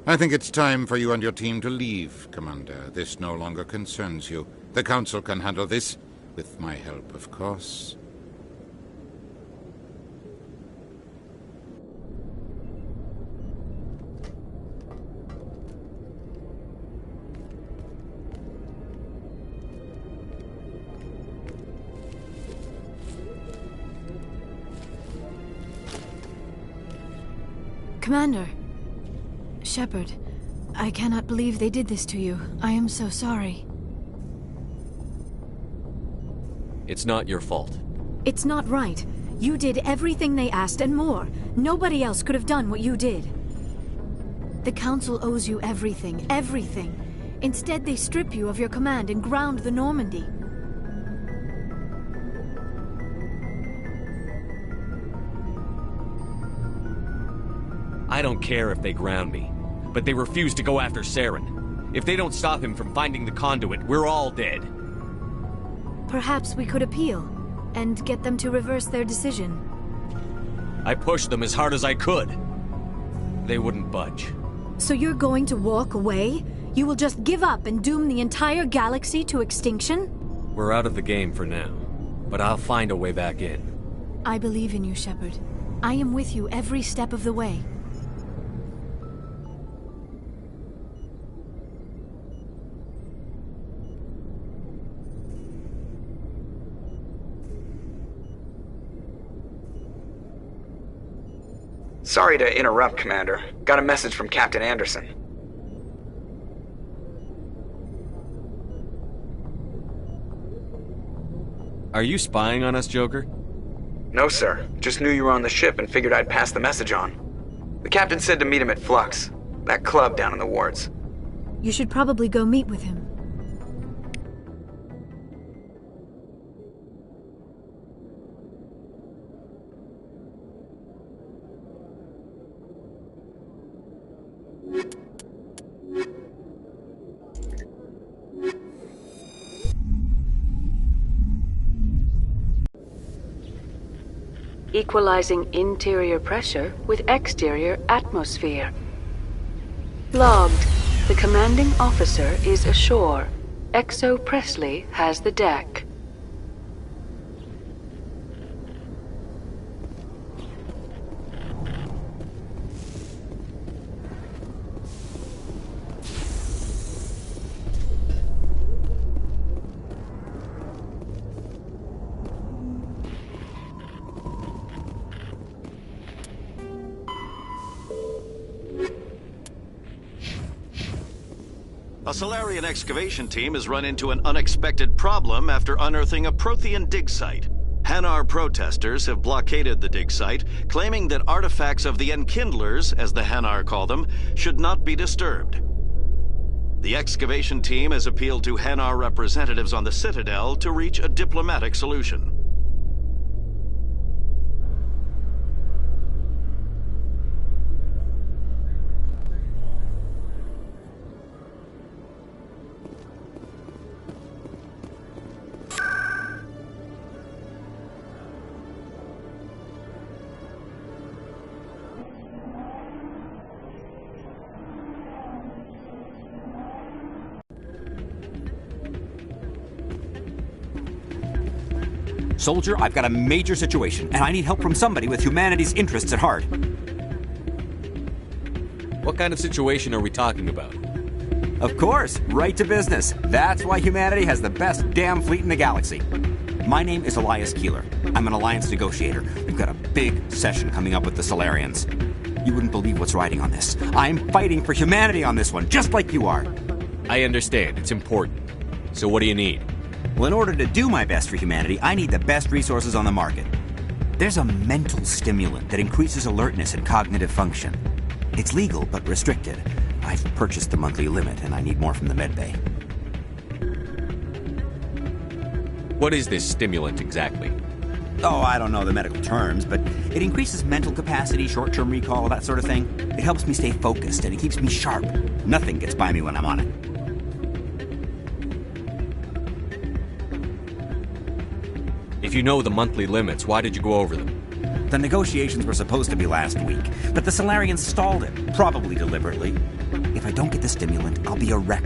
I think it's time for you and your team to leave, Commander. This no longer concerns you. The Council can handle this, with my help, of course. Commander. Shepard, I cannot believe they did this to you. I am so sorry. It's not your fault. It's not right. You did everything they asked and more. Nobody else could have done what you did. The Council owes you everything, everything. Instead, they strip you of your command and ground the Normandy. I don't care if they ground me, but they refuse to go after Saren. If they don't stop him from finding the conduit, we're all dead. Perhaps we could appeal, and get them to reverse their decision. I pushed them as hard as I could. They wouldn't budge. So you're going to walk away? You will just give up and doom the entire galaxy to extinction? We're out of the game for now, but I'll find a way back in. I believe in you, Shepard. I am with you every step of the way. Sorry to interrupt, Commander. Got a message from Captain Anderson. Are you spying on us, Joker? No, sir. Just knew you were on the ship and figured I'd pass the message on. The captain said to meet him at Flux, that club down in the wards. You should probably go meet with him. equalizing interior pressure with exterior atmosphere. Logged. The commanding officer is ashore. Exo Presley has the deck. A Salarian excavation team has run into an unexpected problem after unearthing a Prothean dig site. Hanar protesters have blockaded the dig site, claiming that artifacts of the Enkindlers, as the Hanar call them, should not be disturbed. The excavation team has appealed to Hanar representatives on the Citadel to reach a diplomatic solution. Soldier, I've got a major situation, and I need help from somebody with humanity's interests at heart. What kind of situation are we talking about? Of course, right to business. That's why humanity has the best damn fleet in the galaxy. My name is Elias Keeler. I'm an alliance negotiator. We've got a big session coming up with the Solarians. You wouldn't believe what's riding on this. I'm fighting for humanity on this one, just like you are. I understand. It's important. So what do you need? Well, in order to do my best for humanity, I need the best resources on the market. There's a mental stimulant that increases alertness and cognitive function. It's legal, but restricted. I've purchased the monthly limit, and I need more from the medbay. What is this stimulant exactly? Oh, I don't know the medical terms, but it increases mental capacity, short-term recall, that sort of thing. It helps me stay focused, and it keeps me sharp. Nothing gets by me when I'm on it. If you know the monthly limits, why did you go over them? The negotiations were supposed to be last week, but the Solarians stalled it, probably deliberately. If I don't get the stimulant, I'll be a wreck.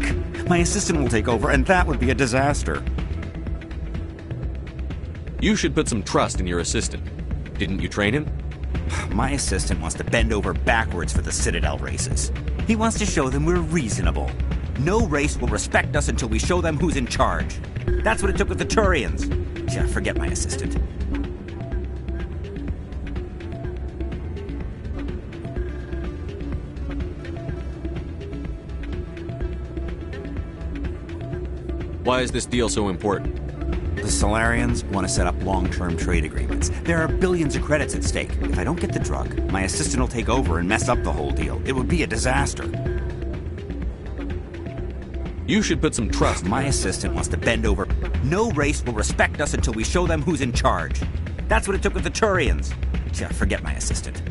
My assistant will take over, and that would be a disaster. You should put some trust in your assistant. Didn't you train him? My assistant wants to bend over backwards for the Citadel races. He wants to show them we're reasonable. No race will respect us until we show them who's in charge. That's what it took with the Turians. Yeah, forget my assistant. Why is this deal so important? The Solarians want to set up long-term trade agreements. There are billions of credits at stake. If I don't get the drug, my assistant will take over and mess up the whole deal. It would be a disaster. You should put some trust. My assistant wants to bend over. No race will respect us until we show them who's in charge. That's what it took with the Turians. Yeah, forget my assistant.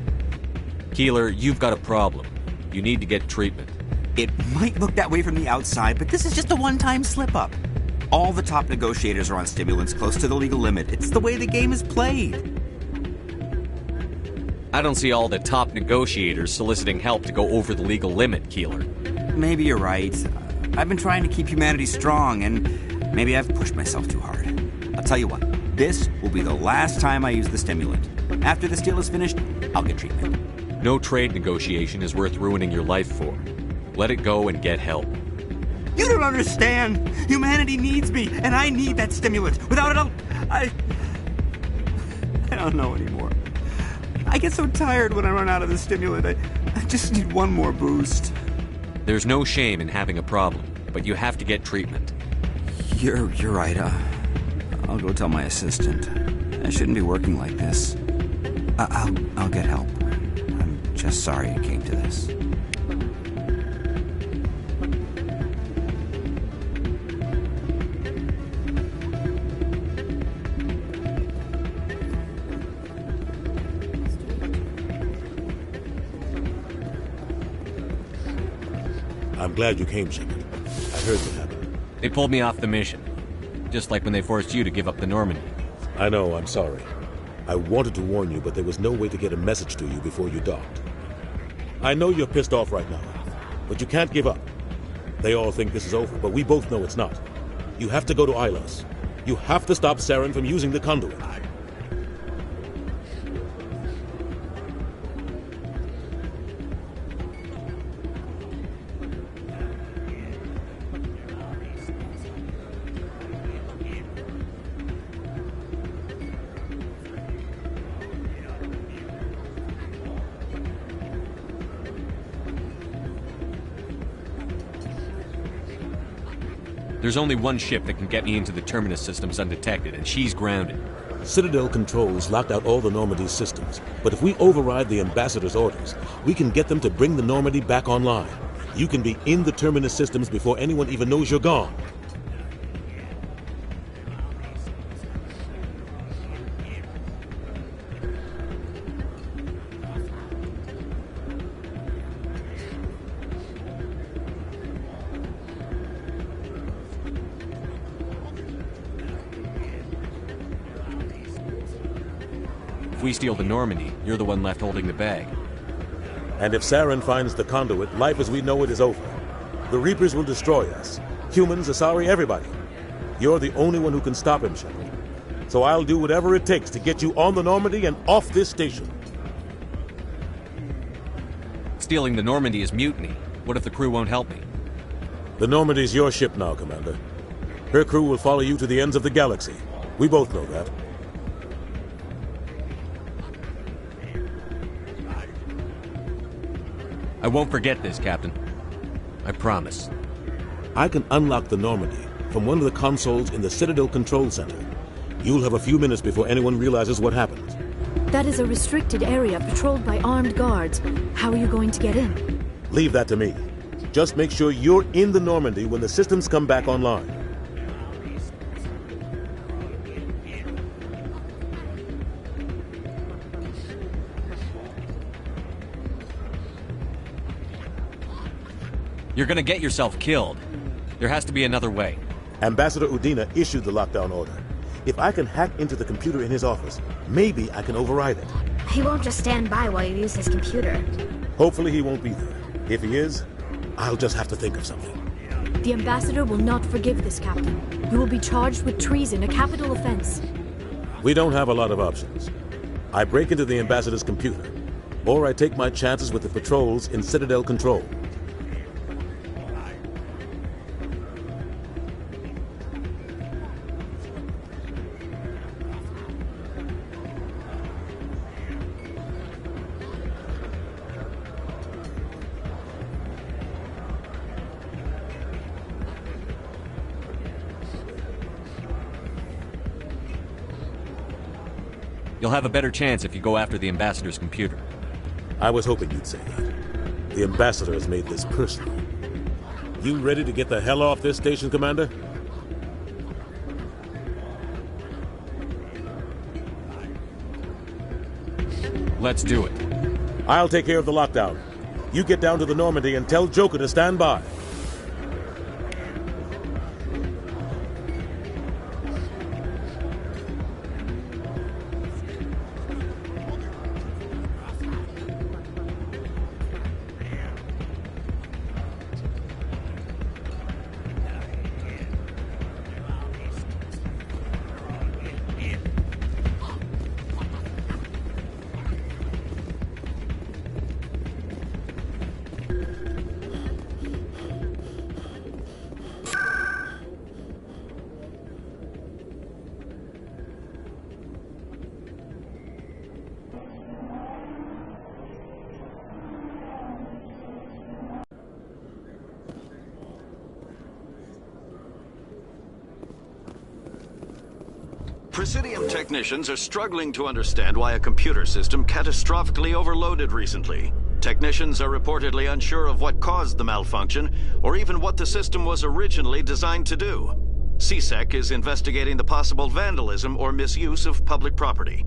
Keeler, you've got a problem. You need to get treatment. It might look that way from the outside, but this is just a one-time slip-up. All the top negotiators are on stimulants close to the legal limit. It's the way the game is played. I don't see all the top negotiators soliciting help to go over the legal limit, Keeler. Maybe you're right. I've been trying to keep humanity strong, and maybe I've pushed myself too hard. I'll tell you what, this will be the last time I use the stimulant. After this deal is finished, I'll get treatment. No trade negotiation is worth ruining your life for. Let it go and get help. You don't understand! Humanity needs me, and I need that stimulant. Without it, I don't know anymore. I get so tired when I run out of the stimulant. I just need one more boost. There's no shame in having a problem, but you have to get treatment. You're right. I'll go tell my assistant. I shouldn't be working like this. I'll get help. I'm just sorry it came to this. I'm glad you came, Shepard. I heard what happened. They pulled me off the mission. Just like when they forced you to give up the Normandy. I know, I'm sorry. I wanted to warn you, but there was no way to get a message to you before you docked. I know you're pissed off right now, but you can't give up. They all think this is over, but we both know it's not. You have to go to Ilos. You have to stop Saren from using the conduit. There's only one ship that can get me into the Terminus systems undetected, and she's grounded. Citadel controls locked out all the Normandy's systems, but if we override the Ambassador's orders, we can get them to bring the Normandy back online. You can be in the Terminus systems before anyone even knows you're gone. If we steal the Normandy, you're the one left holding the bag. And if Saren finds the conduit, life as we know it is over. The Reapers will destroy us. Humans, Asari, everybody. You're the only one who can stop him, Shepard. So I'll do whatever it takes to get you on the Normandy and off this station. Stealing the Normandy is mutiny. What if the crew won't help me? The Normandy's your ship now, Commander. Her crew will follow you to the ends of the galaxy. We both know that. I won't forget this, Captain. I promise. I can unlock the Normandy from one of the consoles in the Citadel Control Center. You'll have a few minutes before anyone realizes what happened. That is a restricted area patrolled by armed guards. How are you going to get in? Leave that to me. Just make sure you're in the Normandy when the systems come back online. You're gonna get yourself killed. There has to be another way. Ambassador Udina issued the lockdown order. If I can hack into the computer in his office, maybe I can override it. He won't just stand by while you use his computer. Hopefully he won't be there. If he is, I'll just have to think of something. The Ambassador will not forgive this, Captain. You will be charged with treason, a capital offense. We don't have a lot of options. I break into the Ambassador's computer, or I take my chances with the patrols in Citadel Control. You'll have a better chance if you go after the Ambassador's computer. I was hoping you'd say that. The Ambassador has made this personal. You ready to get the hell off this station, Commander? Let's do it. I'll take care of the lockdown. You get down to the Normandy and tell Joker to stand by. Presidium technicians are struggling to understand why a computer system catastrophically overloaded recently. Technicians are reportedly unsure of what caused the malfunction, or even what the system was originally designed to do. CSEC is investigating the possible vandalism or misuse of public property.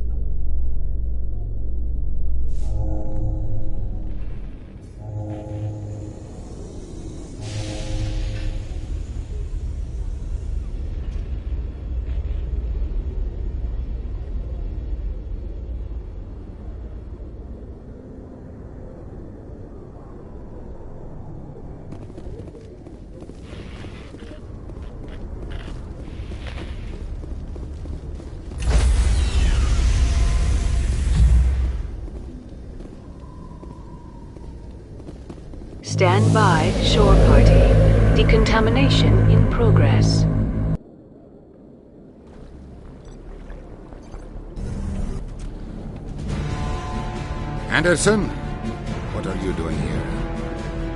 Stand by, shore party. Decontamination in progress. Anderson? What are you doing here?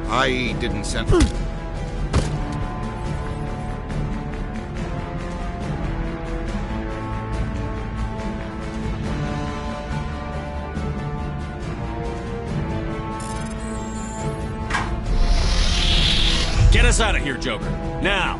I didn't send... Get us out of here, Joker. Now!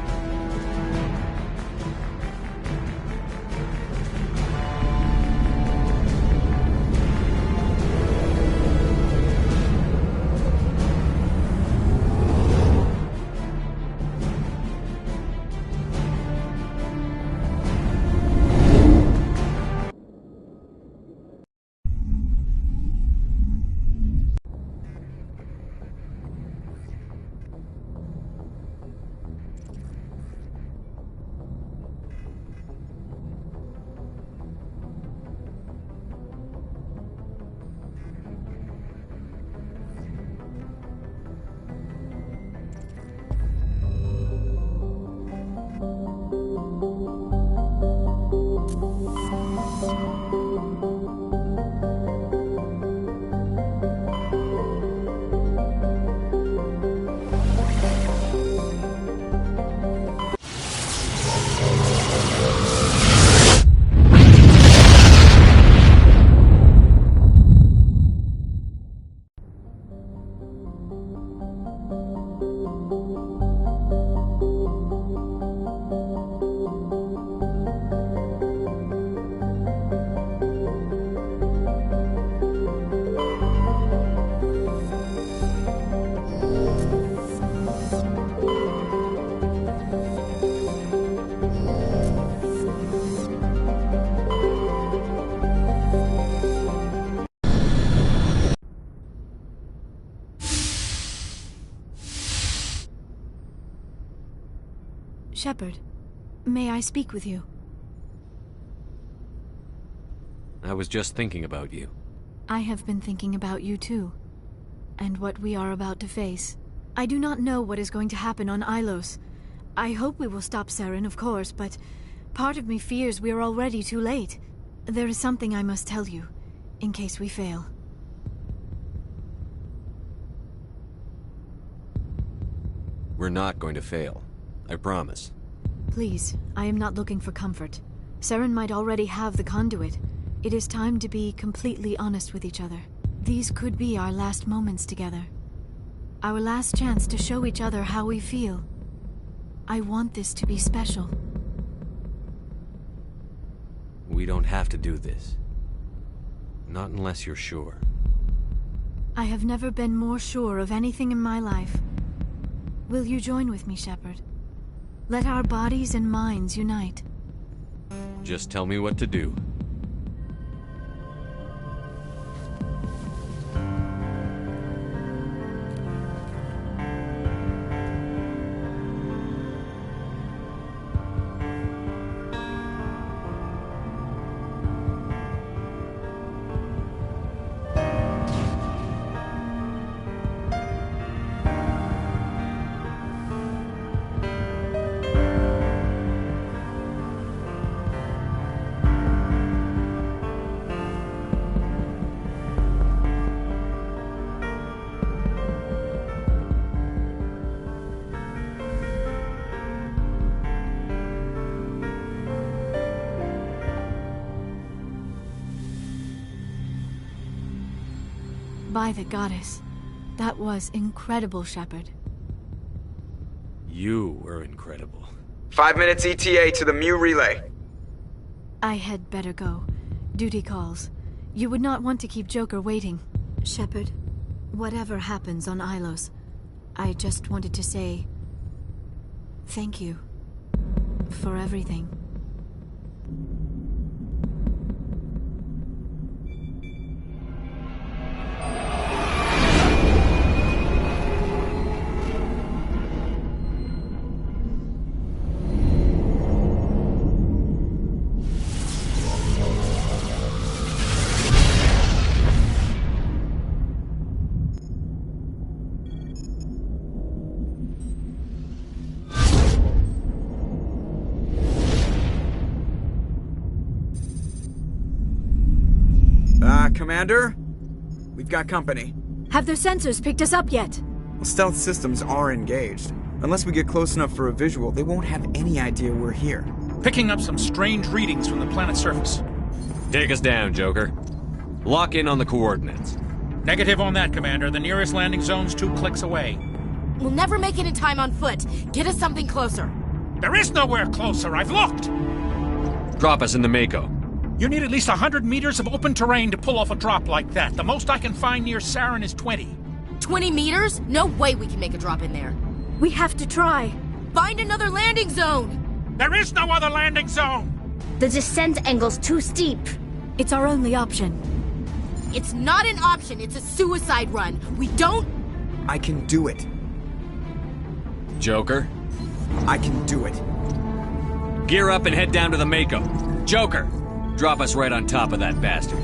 Shepard, may I speak with you? I was just thinking about you. I have been thinking about you too, and what we are about to face. I do not know what is going to happen on Ilos. I hope we will stop Saren, of course, but part of me fears we are already too late. There is something I must tell you, in case we fail. We're not going to fail. I promise. Please, I am not looking for comfort. Saren might already have the conduit. It is time to be completely honest with each other. These could be our last moments together. Our last chance to show each other how we feel. I want this to be special. We don't have to do this. Not unless you're sure. I have never been more sure of anything in my life. Will you join with me, Shepard? Let our bodies and minds unite. Just tell me what to do. By the goddess. That was incredible, Shepard. You were incredible. 5 minutes ETA to the Mu relay. I had better go. Duty calls. You would not want to keep Joker waiting. Shepard, whatever happens on Ilos, I just wanted to say... thank you. For everything. Commander, we've got company. Have their sensors picked us up yet? Well, stealth systems are engaged. Unless we get close enough for a visual, they won't have any idea we're here. Picking up some strange readings from the planet's surface. Take us down, Joker. Lock in on the coordinates. Negative on that, Commander. The nearest landing zone's 2 clicks away. We'll never make it in time on foot. Get us something closer. There is nowhere closer. I've looked. Drop us in the Mako. You need at least 100 meters of open terrain to pull off a drop like that. The most I can find near Saren is 20. 20 meters? No way we can make a drop in there. We have to try. Find another landing zone. There is no other landing zone. The descent angle's too steep. It's our only option. It's not an option. It's a suicide run. We don't... I can do it. Joker? I can do it. Gear up and head down to the Mako. Joker, drop us right on top of that bastard.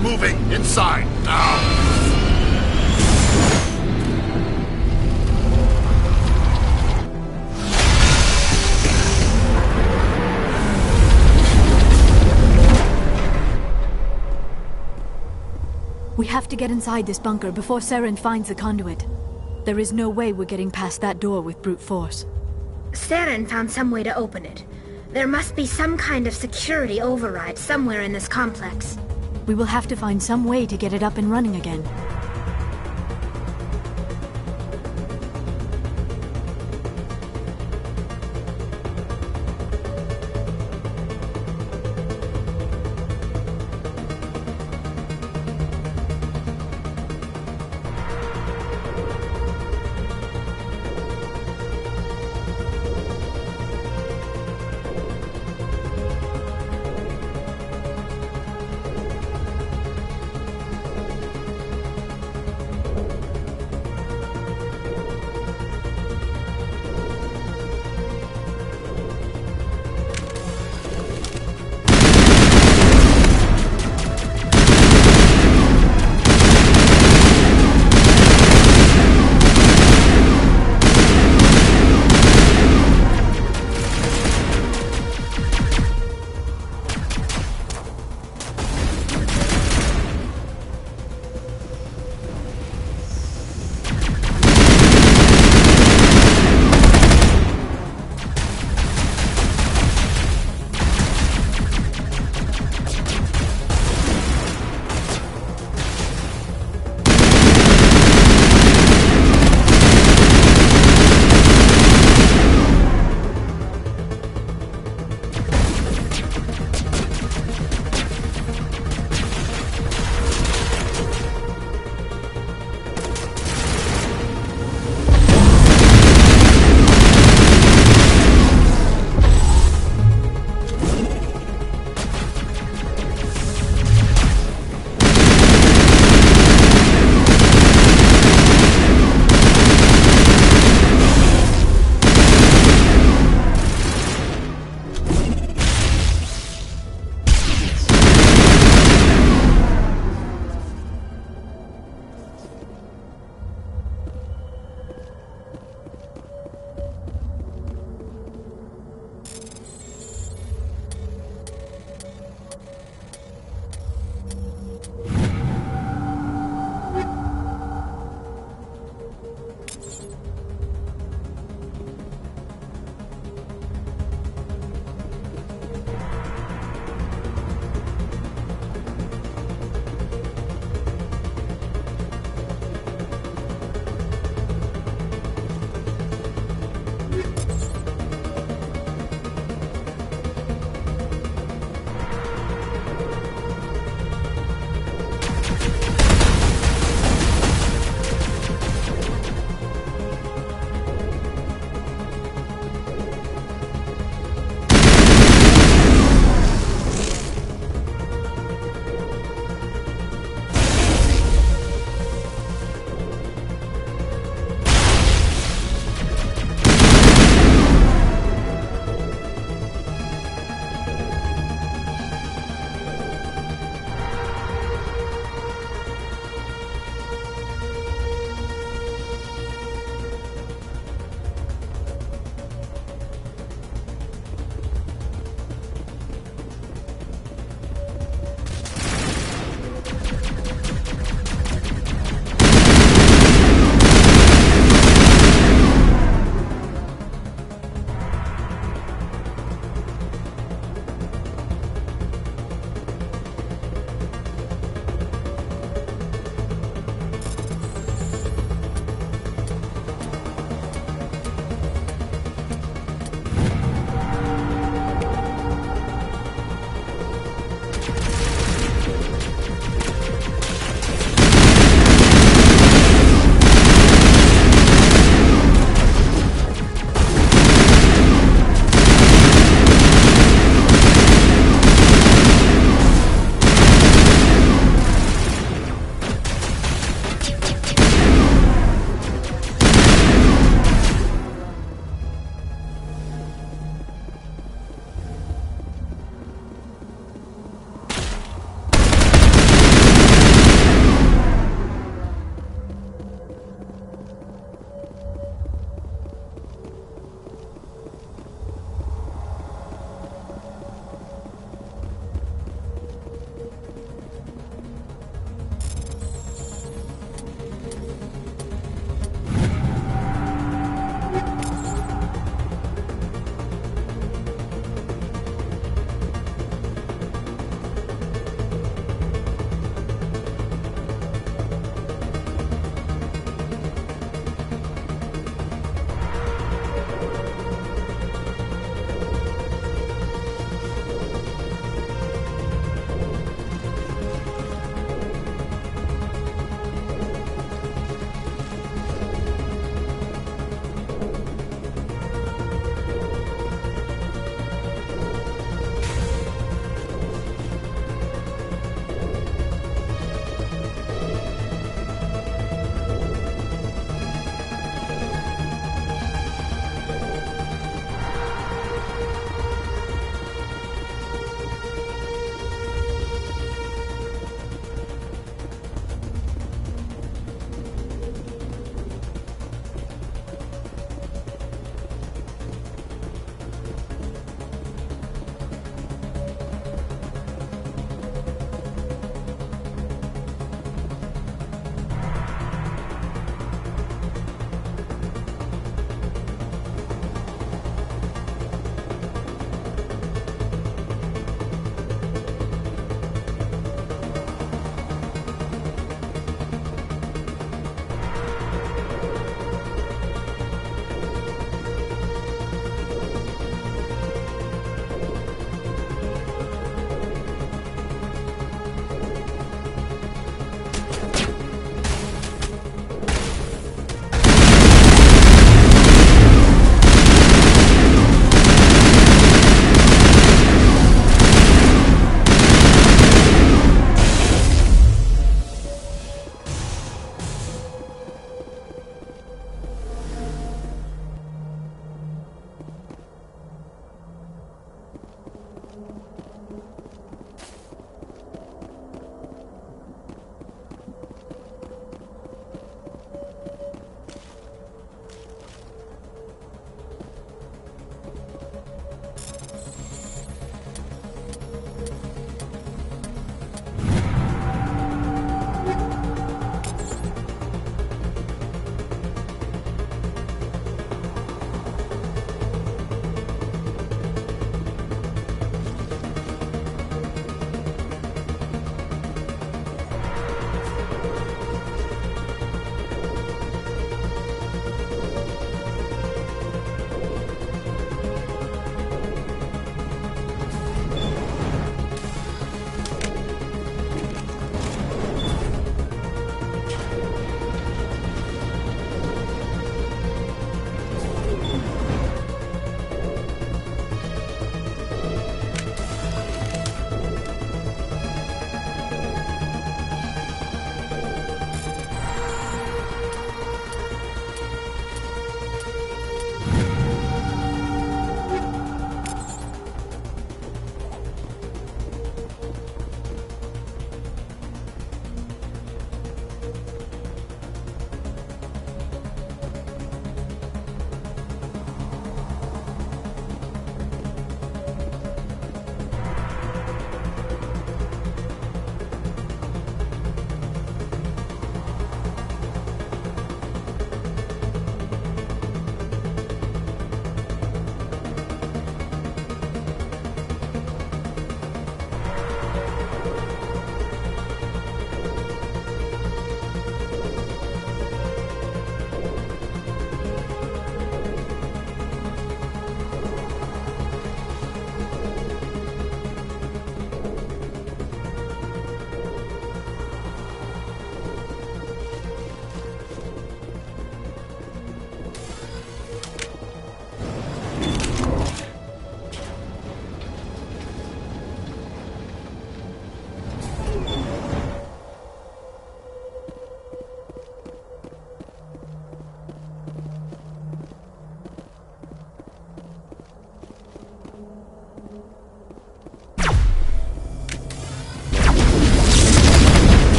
Moving inside now. We have to get inside this bunker before Saren finds the conduit. There is no way we're getting past that door with brute force. Saren found some way to open it. There must be some kind of security override somewhere in this complex. We will have to find some way to get it up and running again.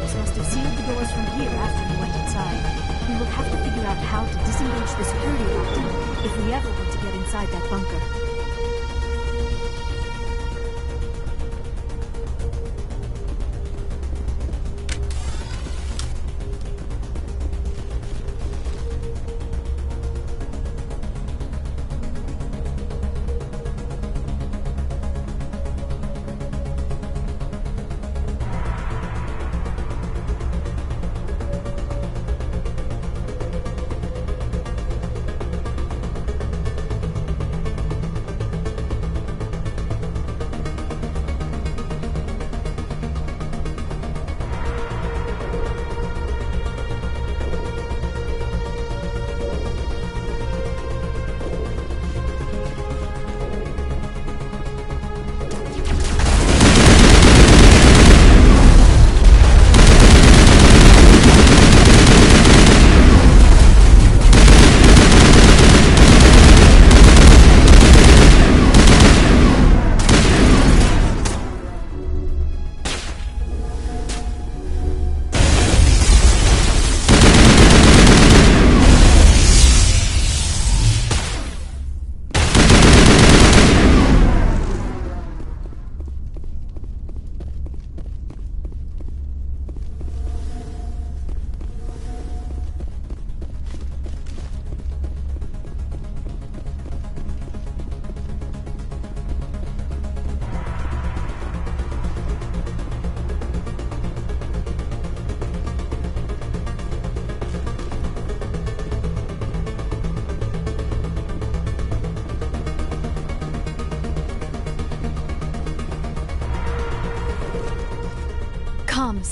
Reapers must have sealed the doors from here after we went inside. We will have to figure out how to disengage the security lock if we ever want to get inside that bunker.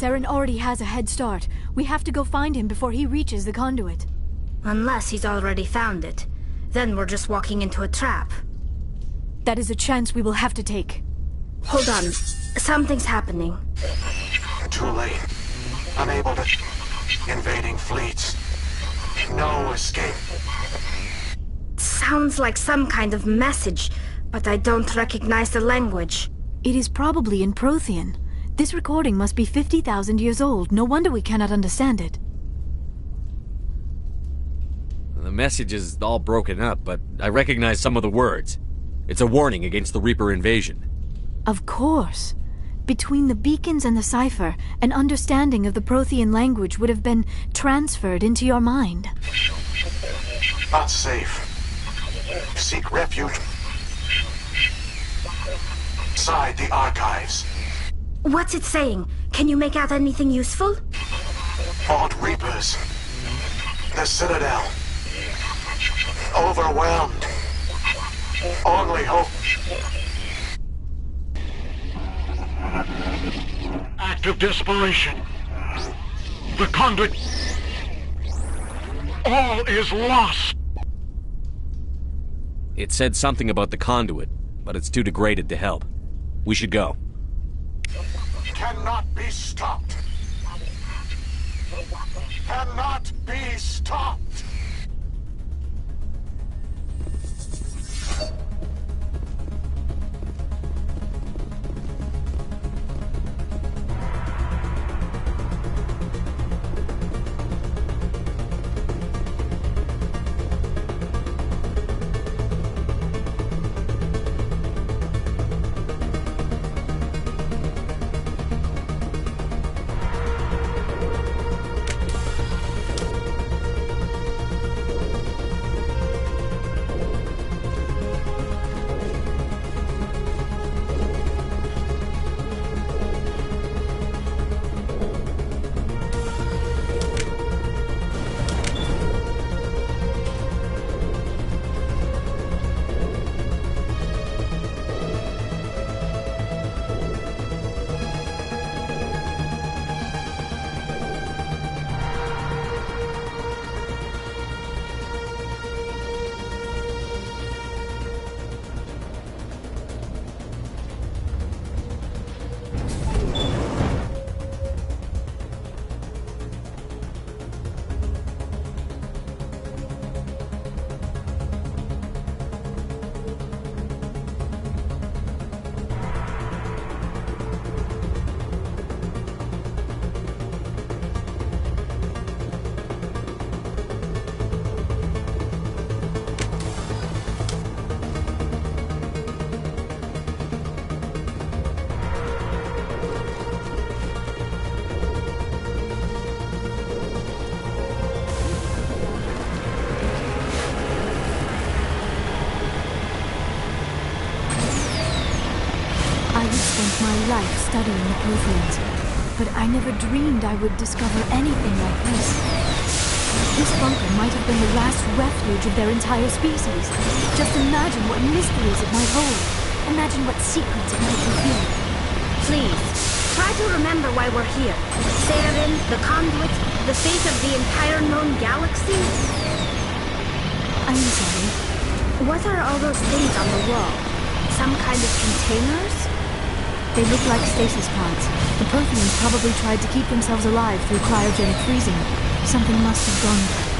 Saren already has a head start. We have to go find him before he reaches the conduit. Unless he's already found it. Then we're just walking into a trap. That is a chance we will have to take. Hold on. Something's happening. Too late. Unable to... Invading fleets. No escape. Sounds like some kind of message, but I don't recognize the language. It is probably in Prothean. This recording must be 50,000 years old. No wonder we cannot understand it. The message is all broken up, but I recognize some of the words. It's a warning against the Reaper invasion. Of course. Between the beacons and the cipher, an understanding of the Prothean language would have been transferred into your mind. Not safe. Seek refuge inside the archives. What's it saying? Can you make out anything useful? Fought Reapers. The Citadel. Overwhelmed. Only hope. Act of desperation. The conduit. All is lost. It said something about the conduit, but it's too degraded to help. We should go. Cannot be stopped. Cannot be stopped. life studying the Protheans, but I never dreamed I would discover anything like this. This bunker might have been the last refuge of their entire species. Just imagine what mysteries it might hold. Imagine what secrets it might reveal. Please, try to remember why we're here. Saren, the Conduit, the fate of the entire known galaxy. I'm sorry. What are all those things on the wall? Some kind of containers? They look like stasis pods. The Protheans probably tried to keep themselves alive through cryogenic freezing. Something must have gone there.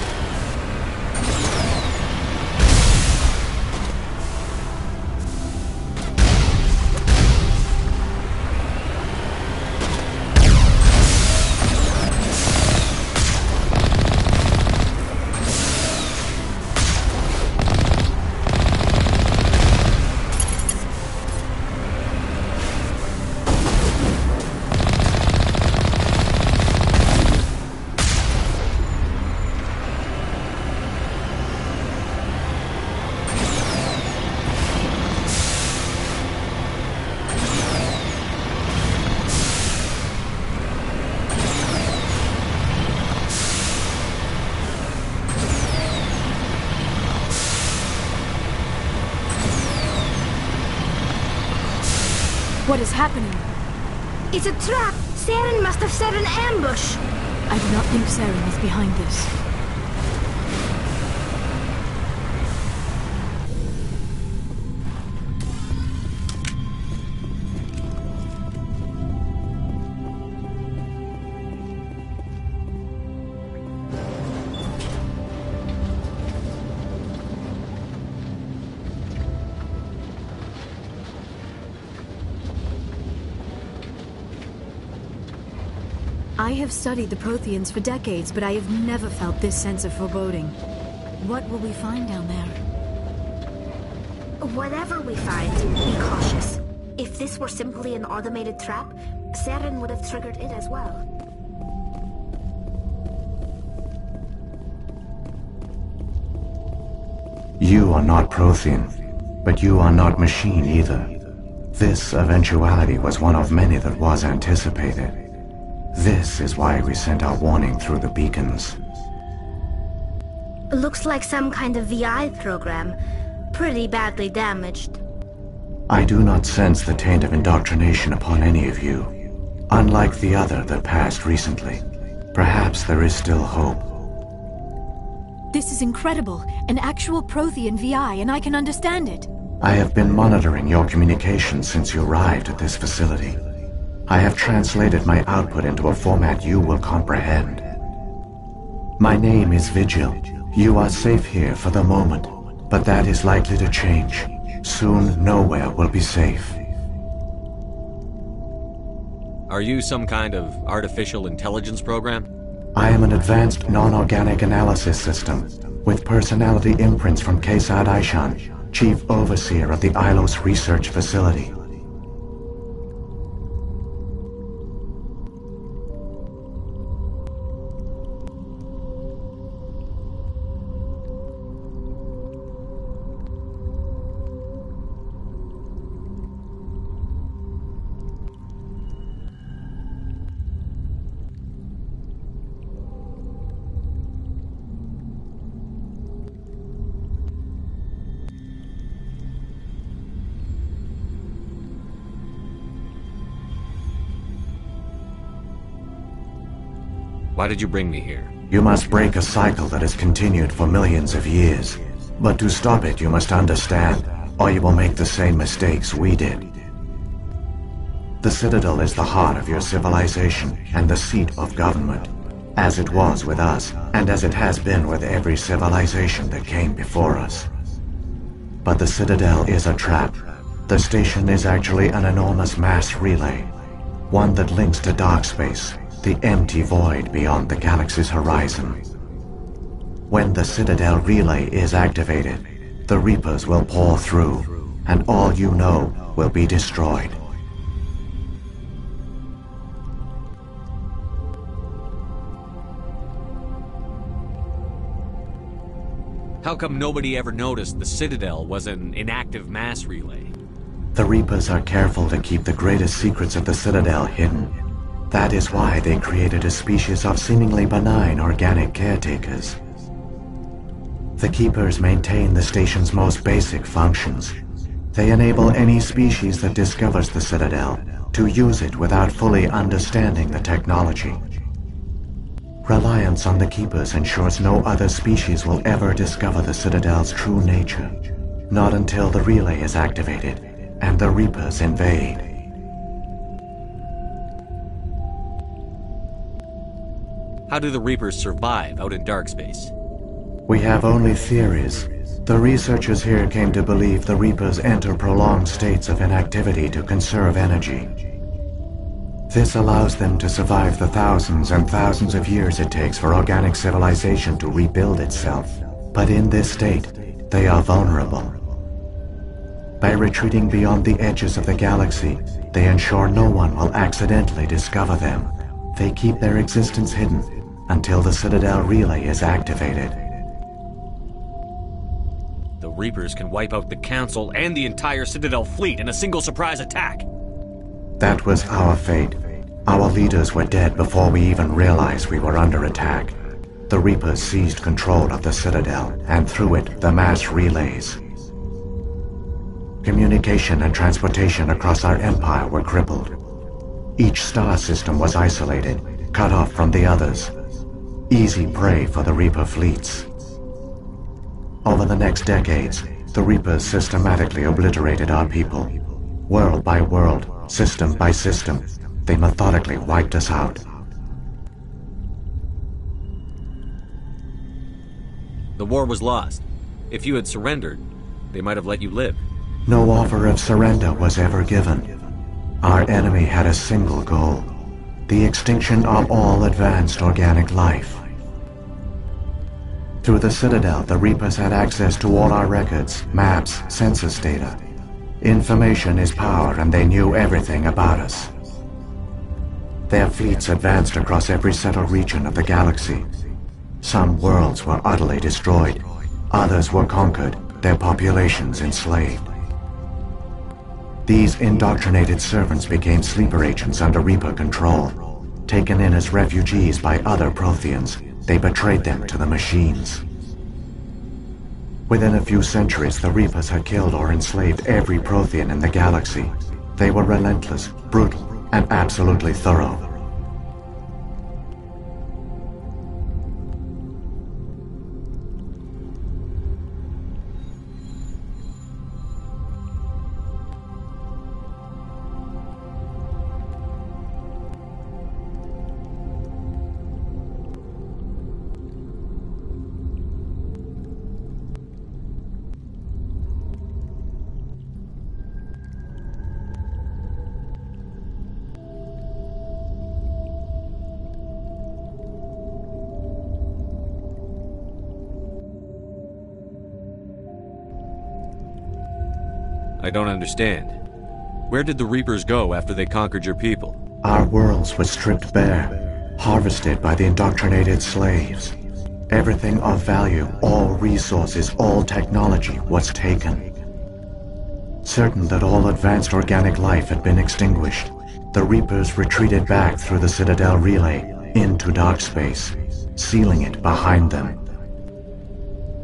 What is happening? It's a trap! Saren must have set an ambush! I do not think Saren is behind this. I have studied the Protheans for decades, but I have never felt this sense of foreboding. What will we find down there? Whatever we find, be cautious. If this were simply an automated trap, Saren would have triggered it as well. You are not Prothean, but you are not machine either. This eventuality was one of many that was anticipated. This is why we sent our warning through the beacons. Looks like some kind of VI program. Pretty badly damaged. I do not sense the taint of indoctrination upon any of you. Unlike the other that passed recently. Perhaps there is still hope. This is incredible. An actual Prothean VI, and I can understand it. I have been monitoring your communications since you arrived at this facility. I have translated my output into a format you will comprehend. My name is Vigil. You are safe here for the moment, but that is likely to change. Soon, nowhere will be safe. Are you some kind of artificial intelligence program? I am an advanced non-organic analysis system, with personality imprints from Kesad Aishan, Chief Overseer of the Ilos Research Facility. Why did you bring me here? You must break a cycle that has continued for millions of years. But to stop it, you must understand, or you will make the same mistakes we did. The Citadel is the heart of your civilization and the seat of government, as it was with us, and as it has been with every civilization that came before us. But the Citadel is a trap. The station is actually an enormous mass relay, one that links to dark space, the empty void beyond the galaxy's horizon. When the Citadel relay is activated, the Reapers will pour through, and all you know will be destroyed. How come nobody ever noticed the Citadel was an inactive mass relay? The Reapers are careful to keep the greatest secrets of the Citadel hidden. That is why they created a species of seemingly benign organic caretakers. The Keepers maintain the station's most basic functions. They enable any species that discovers the Citadel to use it without fully understanding the technology. Reliance on the Keepers ensures no other species will ever discover the Citadel's true nature. Not until the relay is activated and the Reapers invade. How do the Reapers survive out in dark space? We have only theories. The researchers here came to believe the Reapers enter prolonged states of inactivity to conserve energy. This allows them to survive the thousands and thousands of years it takes for organic civilization to rebuild itself. But in this state, they are vulnerable. By retreating beyond the edges of the galaxy, they ensure no one will accidentally discover them. They keep their existence hidden until the Citadel relay is activated. The Reapers can wipe out the Council and the entire Citadel fleet in a single surprise attack. That was our fate. Our leaders were dead before we even realized we were under attack. The Reapers seized control of the Citadel, and through it, the mass relays. Communication and transportation across our empire were crippled. Each star system was isolated, cut off from the others. Easy prey for the Reaper fleets. Over the next decades, the Reapers systematically obliterated our people. World by world, system by system, they methodically wiped us out. The war was lost. If you had surrendered, they might have let you live. No offer of surrender was ever given. Our enemy had a single goal: the extinction of all advanced organic life. Through the Citadel, the Reapers had access to all our records, maps, census data. Information is power, and they knew everything about us. Their fleets advanced across every settled region of the galaxy. Some worlds were utterly destroyed. Others were conquered, their populations enslaved. These indoctrinated servants became sleeper agents under Reaper control. Taken in as refugees by other Protheans, they betrayed them to the machines. Within a few centuries, the Reapers had killed or enslaved every Prothean in the galaxy. They were relentless, brutal, and absolutely thorough. I don't understand. Where did the Reapers go after they conquered your people? Our worlds were stripped bare, harvested by the indoctrinated slaves. Everything of value, all resources, all technology was taken. Certain that all advanced organic life had been extinguished, the Reapers retreated back through the Citadel relay into dark space, sealing it behind them.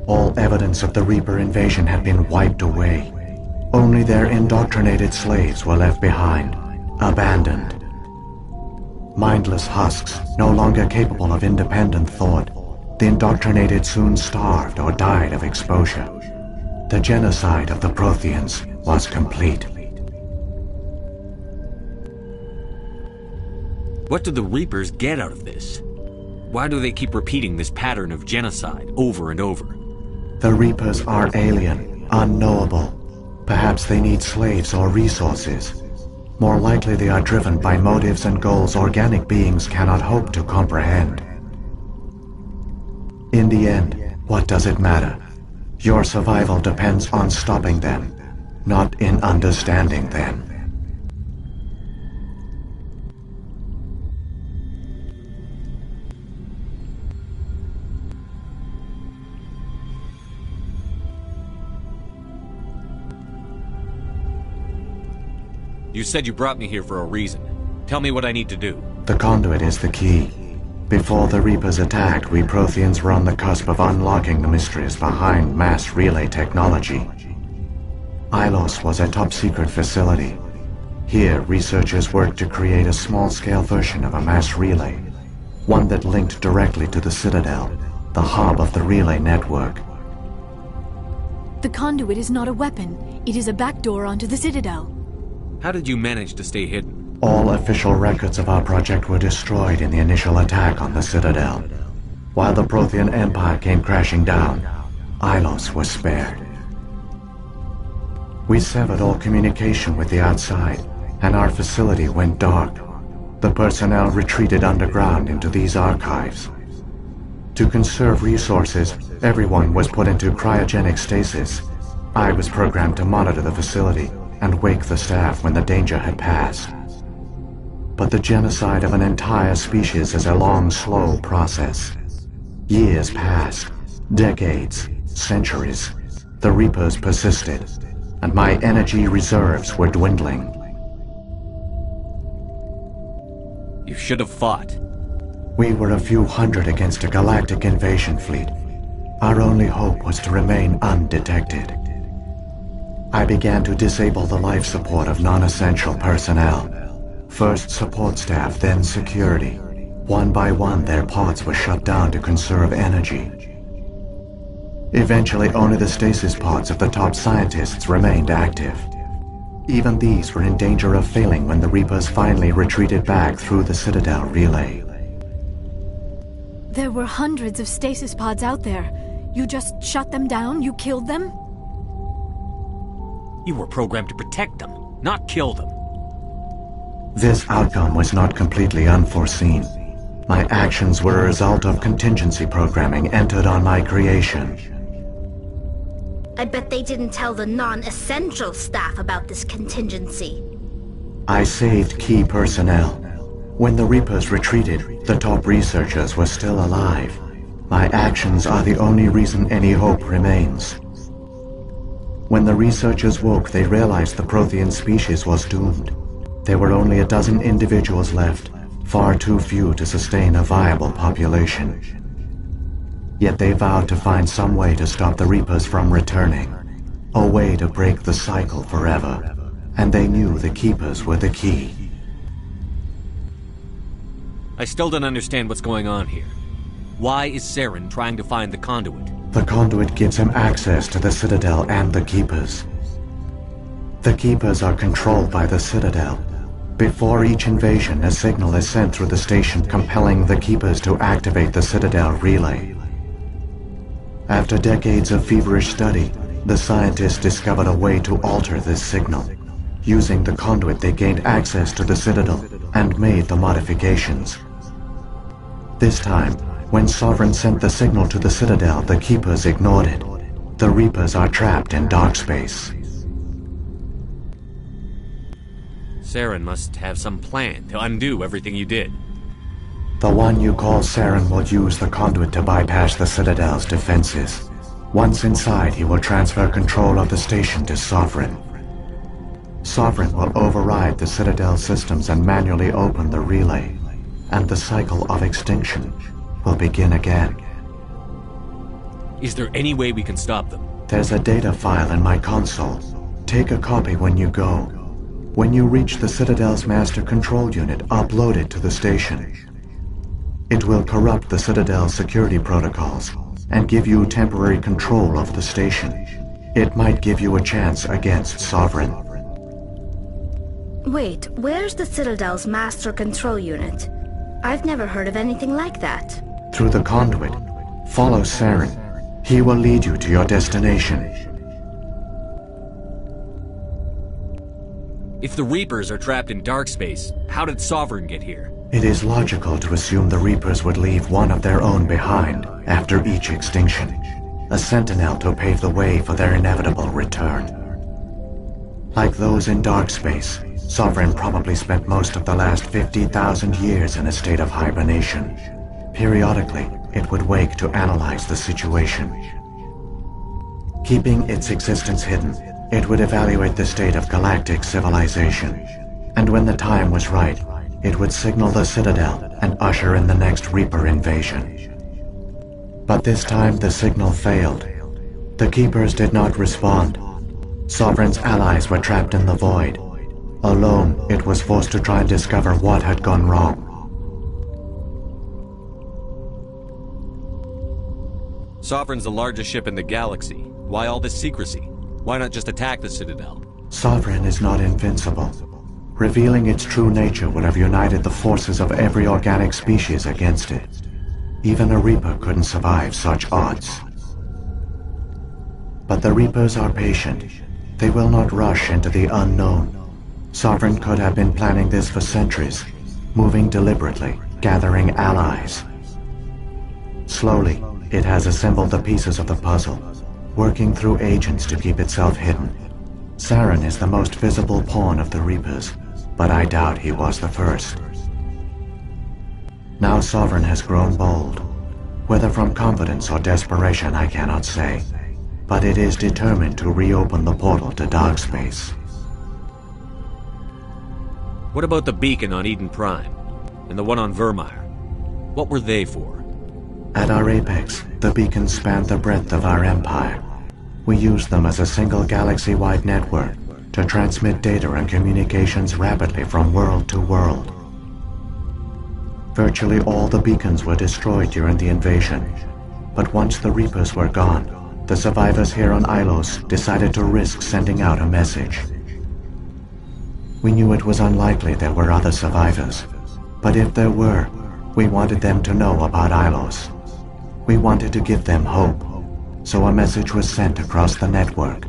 All evidence of the Reaper invasion had been wiped away. Only their indoctrinated slaves were left behind, abandoned. Mindless husks, no longer capable of independent thought, the indoctrinated soon starved or died of exposure. The genocide of the Protheans was complete. What do the Reapers get out of this? Why do they keep repeating this pattern of genocide over and over? The Reapers are alien, unknowable. Perhaps they need slaves or resources. More likely they are driven by motives and goals organic beings cannot hope to comprehend. In the end, what does it matter? Your survival depends on stopping them, not in understanding them. You said you brought me here for a reason. Tell me what I need to do. The conduit is the key. Before the Reapers attacked, we Protheans were on the cusp of unlocking the mysteries behind mass relay technology. Ilos was a top-secret facility. Here, researchers worked to create a small-scale version of a mass relay, one that linked directly to the Citadel, the hub of the relay network. The conduit is not a weapon. It is a backdoor onto the Citadel. How did you manage to stay hidden? All official records of our project were destroyed in the initial attack on the Citadel. While the Prothean Empire came crashing down, Ilos was spared. We severed all communication with the outside, and our facility went dark. The personnel retreated underground into these archives. To conserve resources, everyone was put into cryogenic stasis. I was programmed to monitor the facility and wake the staff when the danger had passed. But the genocide of an entire species is a long, slow process. Years passed, decades, centuries. The Reapers persisted, and my energy reserves were dwindling. You should have fought. We were a few hundred against a galactic invasion fleet. Our only hope was to remain undetected. I began to disable the life support of non-essential personnel. First support staff, then security. One by one, their pods were shut down to conserve energy. Eventually, only the stasis pods of the top scientists remained active. Even these were in danger of failing when the Reapers finally retreated back through the Citadel relay. There were hundreds of stasis pods out there. You just shut them down? You killed them? You were programmed to protect them, not kill them. This outcome was not completely unforeseen. My actions were a result of contingency programming entered on my creation. I bet they didn't tell the non-essential staff about this contingency. I saved key personnel. When the Reapers retreated, the top researchers were still alive. My actions are the only reason any hope remains. When the researchers woke, they realized the Prothean species was doomed. There were only a dozen individuals left, far too few to sustain a viable population. Yet they vowed to find some way to stop the Reapers from returning, a way to break the cycle forever, and they knew the Keepers were the key. I still don't understand what's going on here. Why is Saren trying to find the conduit? The conduit gives him access to the Citadel and the Keepers. The Keepers are controlled by the Citadel. Before each invasion, a signal is sent through the station compelling the Keepers to activate the Citadel relay. After decades of feverish study, the scientists discovered a way to alter this signal. Using the conduit, they gained access to the Citadel and made the modifications. This time, when Sovereign sent the signal to the Citadel, the Keepers ignored it. The Reapers are trapped in dark space. Saren must have some plan to undo everything you did. The one you call Saren will use the conduit to bypass the Citadel's defenses. Once inside, he will transfer control of the station to Sovereign. Sovereign will override the Citadel systems and manually open the relay, and the cycle of extinction will begin again. Is there any way we can stop them? There's a data file in my console. Take a copy when you go. When you reach the Citadel's master control unit, upload it to the station. It will corrupt the Citadel's security protocols and give you temporary control of the station. It might give you a chance against Sovereign. Wait, where's the Citadel's master control unit? I've never heard of anything like that. Through the conduit, follow Saren. He will lead you to your destination. If the Reapers are trapped in dark space, how did Sovereign get here? It is logical to assume the Reapers would leave one of their own behind after each extinction. A sentinel to pave the way for their inevitable return. Like those in dark space, Sovereign probably spent most of the last 50,000 years in a state of hibernation. Periodically, it would wake to analyze the situation. Keeping its existence hidden, it would evaluate the state of galactic civilization. And when the time was right, it would signal the Citadel and usher in the next Reaper invasion. But this time the signal failed. The Keepers did not respond. Sovereign's allies were trapped in the void. Alone, it was forced to try and discover what had gone wrong. Sovereign's the largest ship in the galaxy. Why all this secrecy? Why not just attack the Citadel? Sovereign is not invincible. Revealing its true nature would have united the forces of every organic species against it. Even a Reaper couldn't survive such odds. But the Reapers are patient. They will not rush into the unknown. Sovereign could have been planning this for centuries, moving deliberately, gathering allies. Slowly, it has assembled the pieces of the puzzle, working through agents to keep itself hidden. Saren is the most visible pawn of the Reapers, but I doubt he was the first. Now Sovereign has grown bold. Whether from confidence or desperation, I cannot say. But it is determined to reopen the portal to dark space. What about the beacon on Eden Prime? And the one on Vermeer? What were they for? At our apex, the beacons spanned the breadth of our empire. We used them as a single galaxy-wide network to transmit data and communications rapidly from world to world. Virtually all the beacons were destroyed during the invasion, but once the Reapers were gone, the survivors here on Ilos decided to risk sending out a message. We knew it was unlikely there were other survivors, but if there were, we wanted them to know about Ilos. We wanted to give them hope, so a message was sent across the network.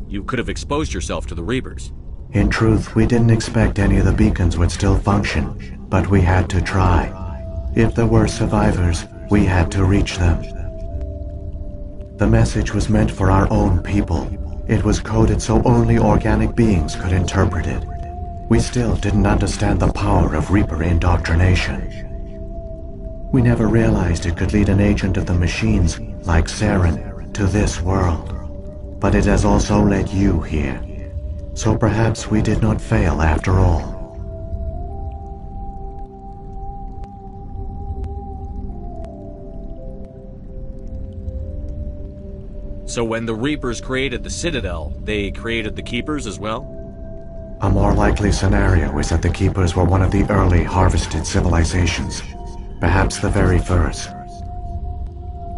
You could have exposed yourself to the Reapers. In truth, we didn't expect any of the beacons would still function, but we had to try. If there were survivors, we had to reach them. The message was meant for our own people. It was coded so only organic beings could interpret it. We still didn't understand the power of Reaper indoctrination. We never realized it could lead an agent of the machines, like Saren, to this world. But it has also led you here. So perhaps we did not fail after all. So when the Reapers created the Citadel, they created the Keepers as well? A more likely scenario is that the Keepers were one of the early harvested civilizations. Perhaps the very first.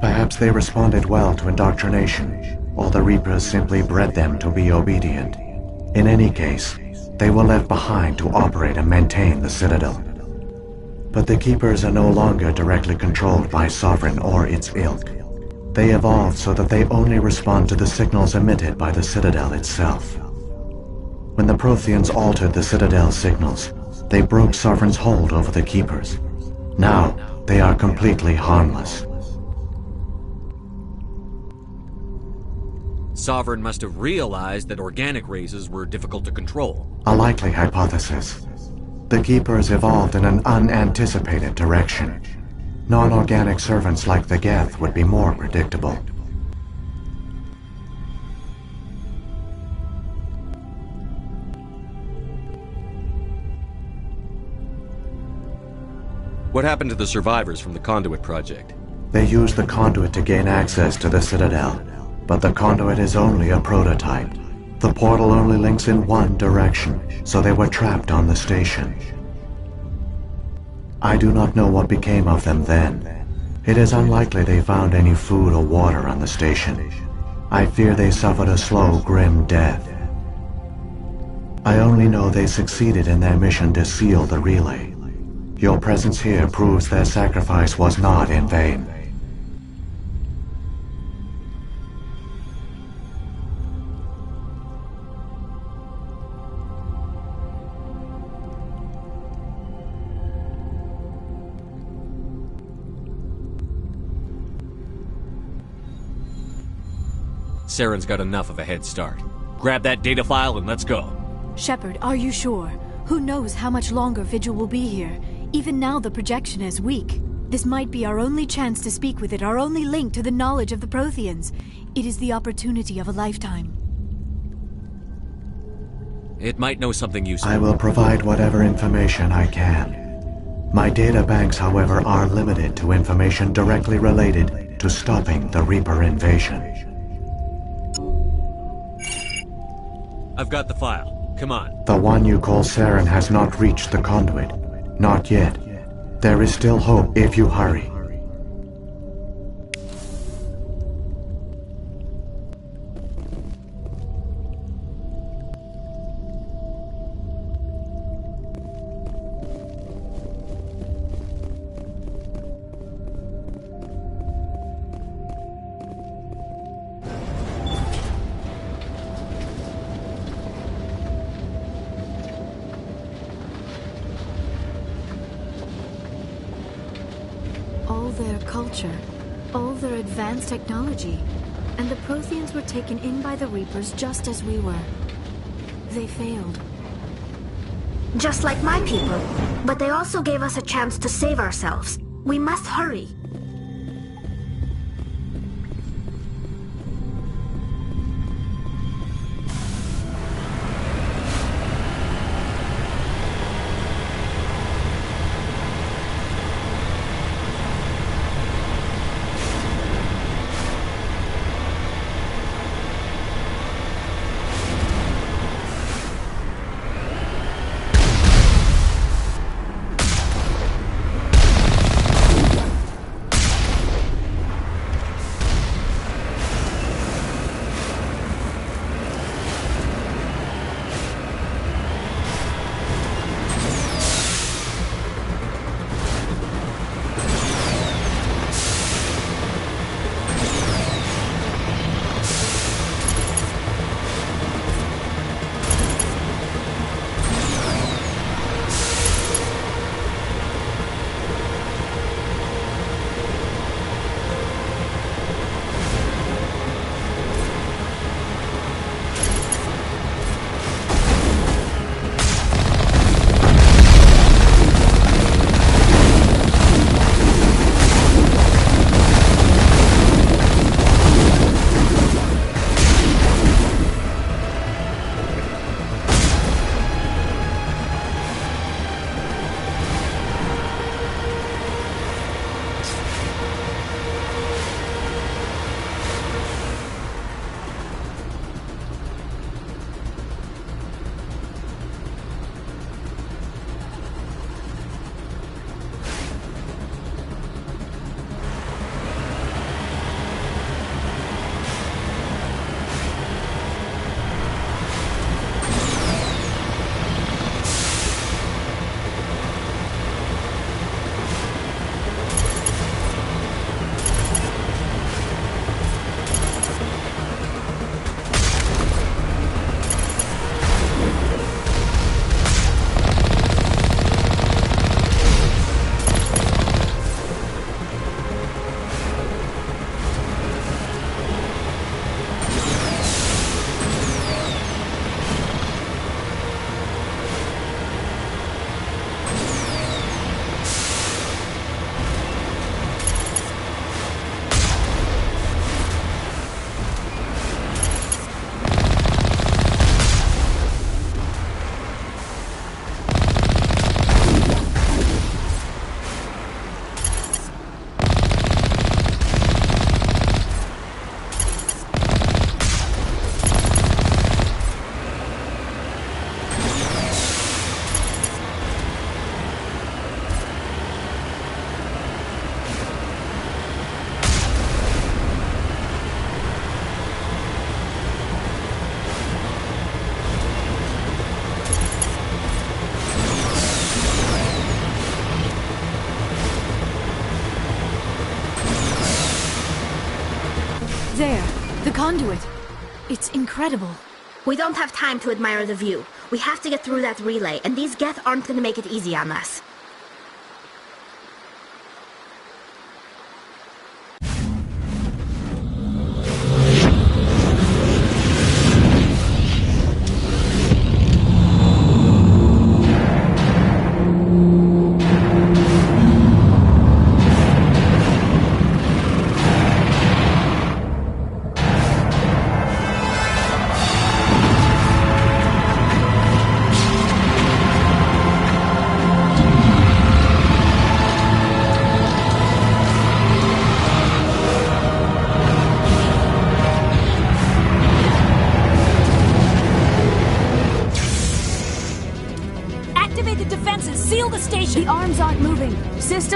Perhaps they responded well to indoctrination, or the Reapers simply bred them to be obedient. In any case, they were left behind to operate and maintain the Citadel. But the Keepers are no longer directly controlled by Sovereign or its ilk. They evolved so that they only respond to the signals emitted by the Citadel itself. When the Protheans altered the Citadel's signals, they broke Sovereign's hold over the Keepers. Now, they are completely harmless. Sovereign must have realized that organic races were difficult to control. A likely hypothesis. The Keepers evolved in an unanticipated direction. Non-organic servants like the Geth would be more predictable. What happened to the survivors from the Conduit project? They used the Conduit to gain access to the Citadel, but the Conduit is only a prototype. The portal only links in one direction, so they were trapped on the station. I do not know what became of them then. It is unlikely they found any food or water on the station. I fear they suffered a slow, grim death. I only know they succeeded in their mission to seal the relay. Your presence here proves their sacrifice was not in vain. Saren's got enough of a head start. Grab that data file and let's go. Shepard, are you sure? Who knows how much longer Vigil will be here? Even now the projection is weak. This might be our only chance to speak with it, our only link to the knowledge of the Protheans. It is the opportunity of a lifetime. It might know something useful. I will provide whatever information I can. My data banks, however, are limited to information directly related to stopping the Reaper invasion. I've got the file. Come on. The one you call Saren has not reached the conduit. Not yet. There is still hope if you hurry. All their culture, all their advanced technology, and the Protheans were taken in by the Reapers just as we were. They failed. Just like my people. But they also gave us a chance to save ourselves. We must hurry. There, the conduit. It's incredible. We don't have time to admire the view. We have to get through that relay, and these Geth aren't gonna make it easy on us.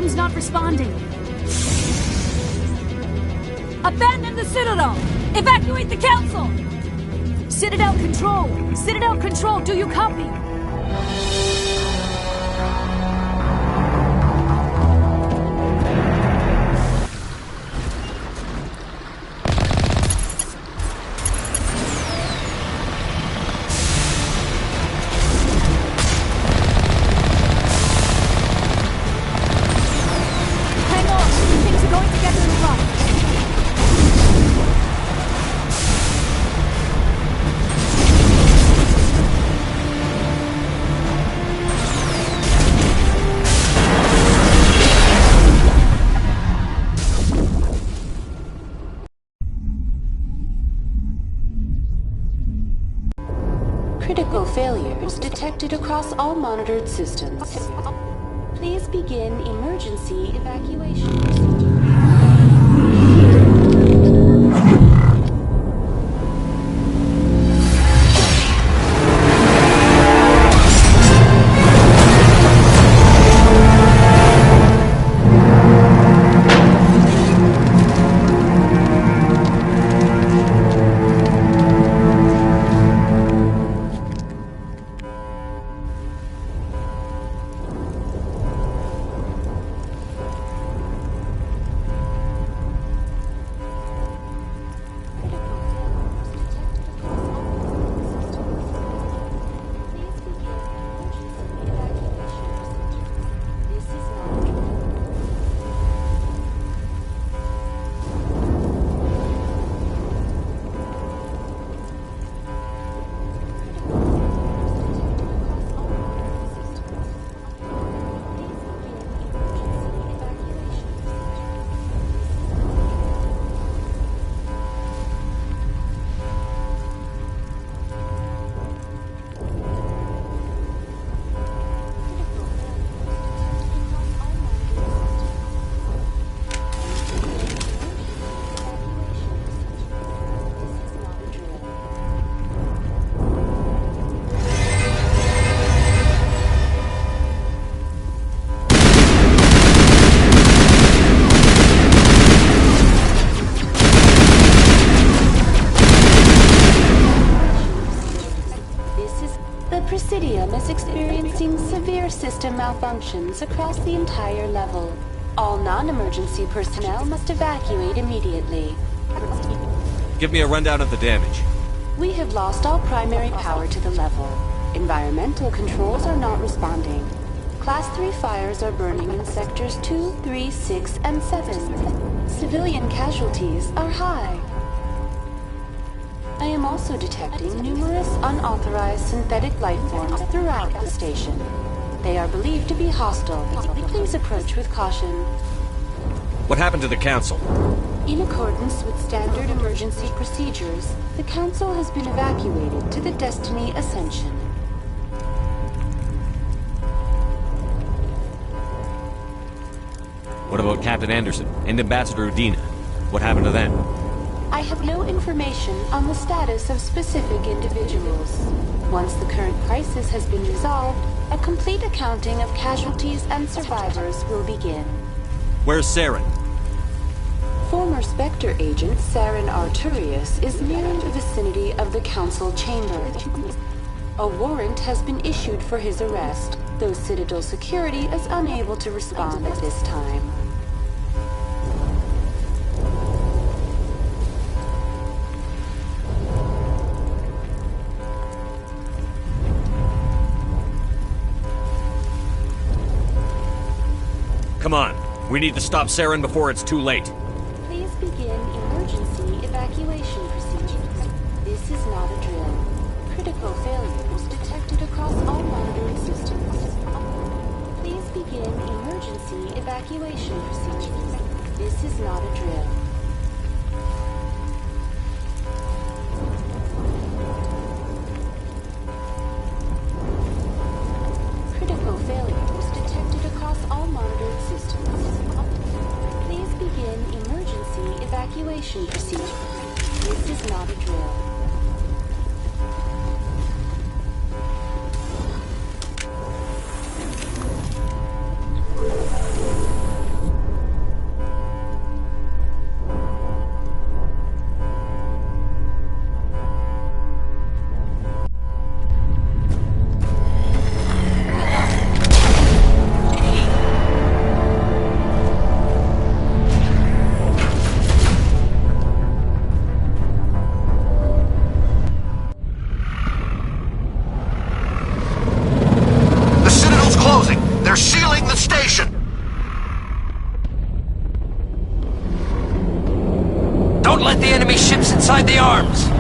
system's not responding. Abandon the Citadel! Evacuate the Council! Citadel Control! Citadel Control, do you copy? Critical failures detected across all monitored systems. Please begin emergency evacuation procedure. Presidium is experiencing severe system malfunctions across the entire level. All non-emergency personnel must evacuate immediately. Give me a rundown of the damage. We have lost all primary power to the level. Environmental controls are not responding. Class 3 fires are burning in sectors 2, 3, 6, and 7. Civilian casualties are high. I am also detecting numerous unauthorized synthetic life forms throughout the station. They are believed to be hostile. Please approach with caution. What happened to the Council? In accordance with standard emergency procedures, the Council has been evacuated to the Destiny Ascension. What about Captain Anderson and Ambassador Udina? What happened to them? I have no information on the status of specific individuals. Once the current crisis has been resolved, a complete accounting of casualties and survivors will begin. Where's Saren? Former Spectre agent Saren Arturius is near the vicinity of the Council chamber. A warrant has been issued for his arrest, though Citadel security is unable to respond at this time. Come on. We need to stop Saren before it's too late. Please begin emergency evacuation procedures. This is not a drill. Critical failures detected across all monitoring systems. Please begin emergency evacuation procedures. This is not a drill. Critical failures detected across all monitored systems. Please begin emergency evacuation procedure. This is not a drill. Don't let the enemy ships inside the arms!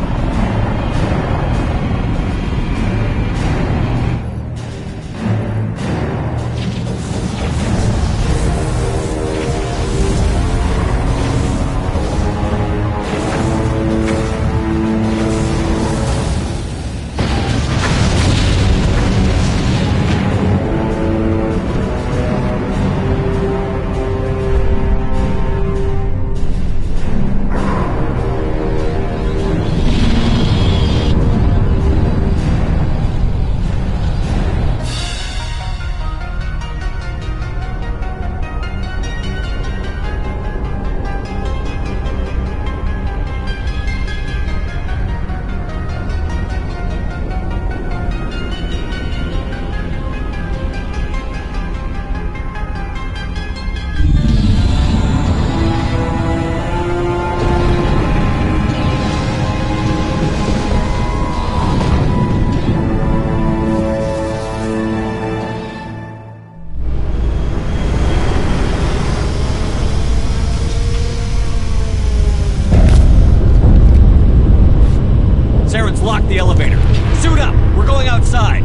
Lock the elevator. Suit up! We're going outside!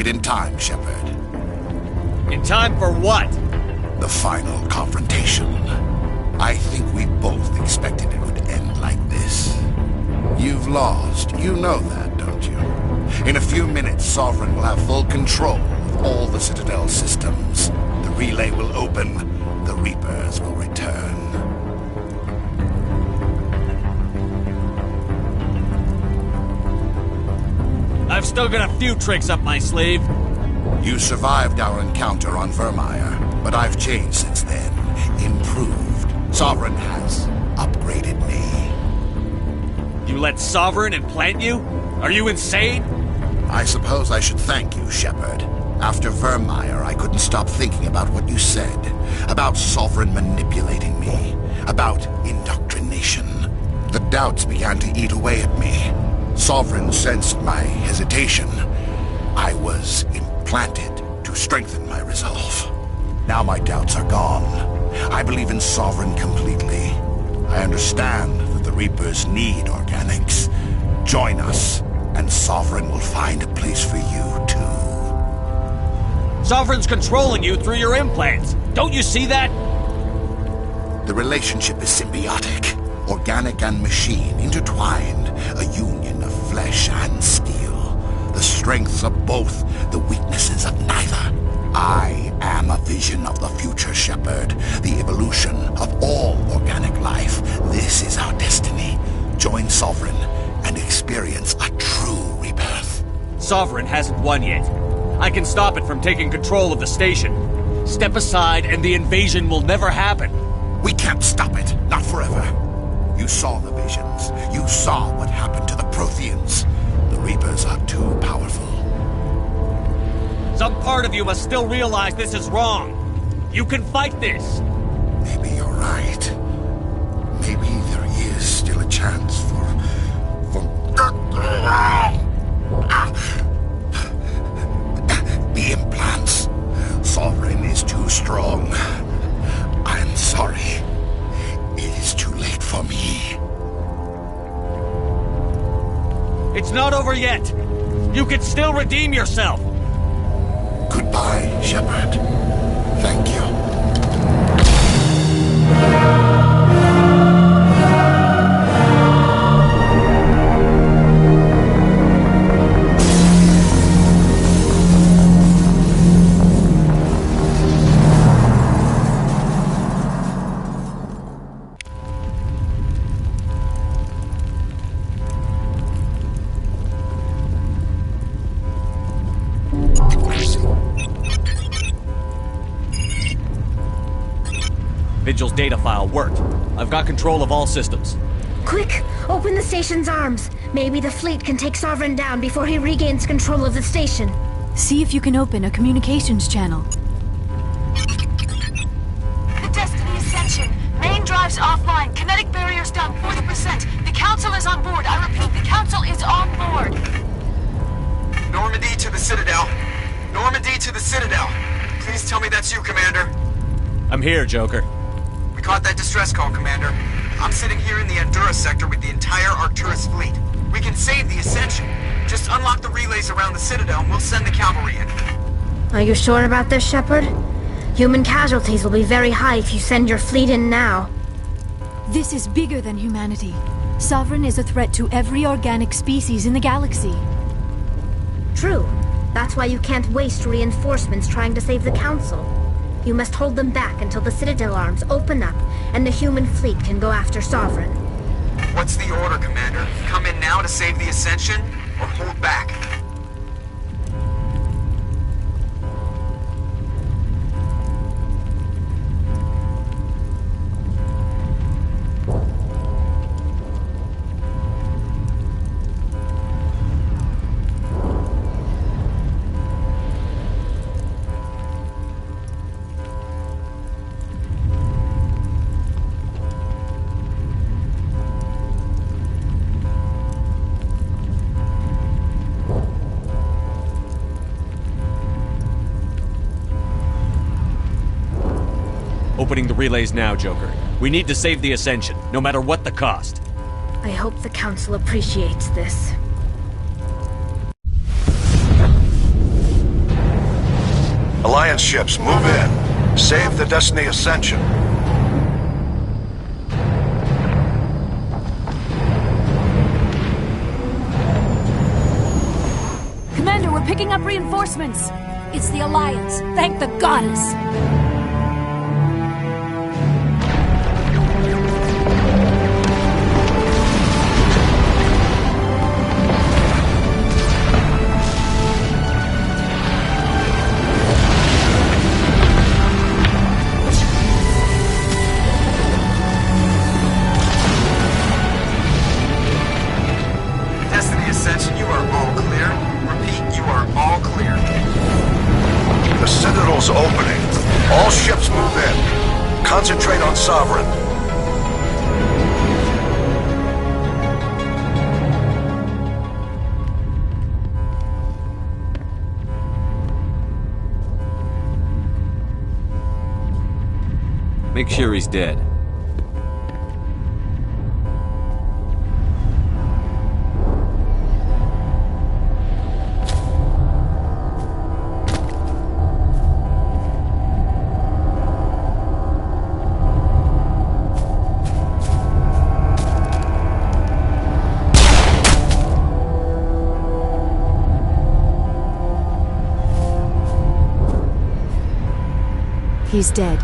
it in time, Shepard. In time for what? The final confrontation. I think we both expected it would end like this. You've lost. You know that, don't you? In a few minutes, Sovereign will have full control of all the Citadel systems. The relay will open. The Reapers will return. I've still got a few tricks up my sleeve. You survived our encounter on Vermeer, but I've changed since then. Improved. Sovereign has upgraded me. You let Sovereign implant you? Are you insane? I suppose I should thank you, Shepard. After Vermeer, I couldn't stop thinking about what you said. About Sovereign manipulating me. About indoctrination. The doubts began to eat away at me. Sovereign sensed my hesitation. I was implanted to strengthen my resolve. Now my doubts are gone. I believe in Sovereign completely. I understand that the Reapers need organics. Join us, and Sovereign will find a place for you, too. Sovereign's controlling you through your implants. Don't you see that? The relationship is symbiotic. Organic and machine intertwined. A union of flesh and steel. The strengths of both, the weaknesses of neither. I am a vision of the future, Shepard. The evolution of all organic life. This is our destiny. Join Sovereign and experience a true rebirth. Sovereign hasn't won yet. I can stop it from taking control of the station. Step aside and the invasion will never happen. We can't stop it. Not forever. You saw the visions. You saw what happened to the Protheans. The Reapers are too powerful. Some part of you must still realize this is wrong. You can fight this. Maybe you're right. Maybe there is still a chance for... The implants. Sovereign is too strong. I'm sorry. It is too late for me. It's not over yet. You can still redeem yourself. Goodbye, Shepard. Thank you. Vigil's data file worked. I've got control of all systems. Quick! Open the station's arms. Maybe the fleet can take Sovereign down before he regains control of the station. See if you can open a communications channel. The Destiny Ascension. Main drives offline. Kinetic barriers down 40%. The Council is on board. I repeat, the Council is on board. Normandy to the Citadel. Normandy to the Citadel. Please tell me that's you, Commander. I'm here, Joker. We caught that distress call, Commander. I'm sitting here in the Endura sector with the entire Arcturus fleet. We can save the Ascension. Just unlock the relays around the Citadel and we'll send the cavalry in. Are you sure about this, Shepard? Human casualties will be very high if you send your fleet in now. This is bigger than humanity. Sovereign is a threat to every organic species in the galaxy. True. That's why you can't waste reinforcements trying to save the Council. You must hold them back until the Citadel arms open up and the human fleet can go after Sovereign. What's the order, Commander? Come in now to save the Ascension, or hold back? Opening the relays now, Joker. We need to save the Ascension, no matter what the cost. I hope the Council appreciates this. Alliance ships, move in. Save the Destiny Ascension. Commander, we're picking up reinforcements. It's the Alliance. Thank the goddess. Destiny Ascension, you are all clear. Repeat, you are all clear. The Citadel's opening. All ships move in. Concentrate on Sovereign. Make sure he's dead. He's dead.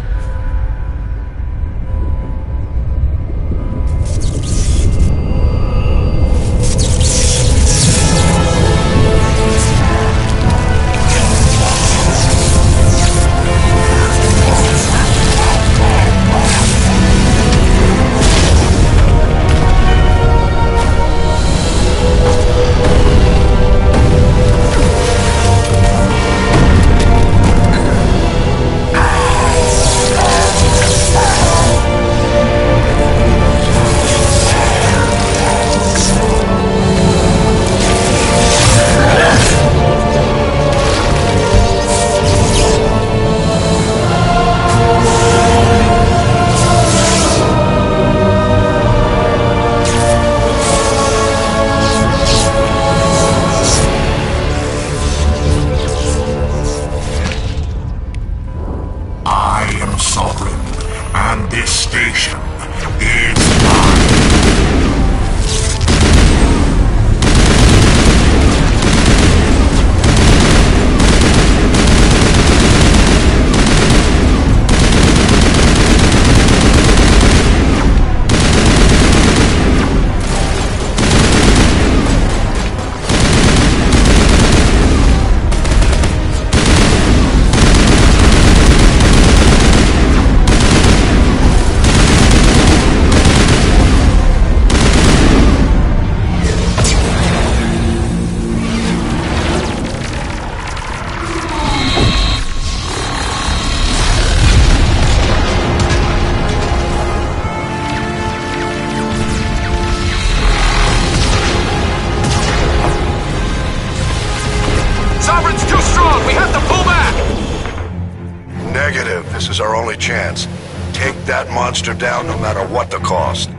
This is our only chance. Take that monster down no matter what the cost.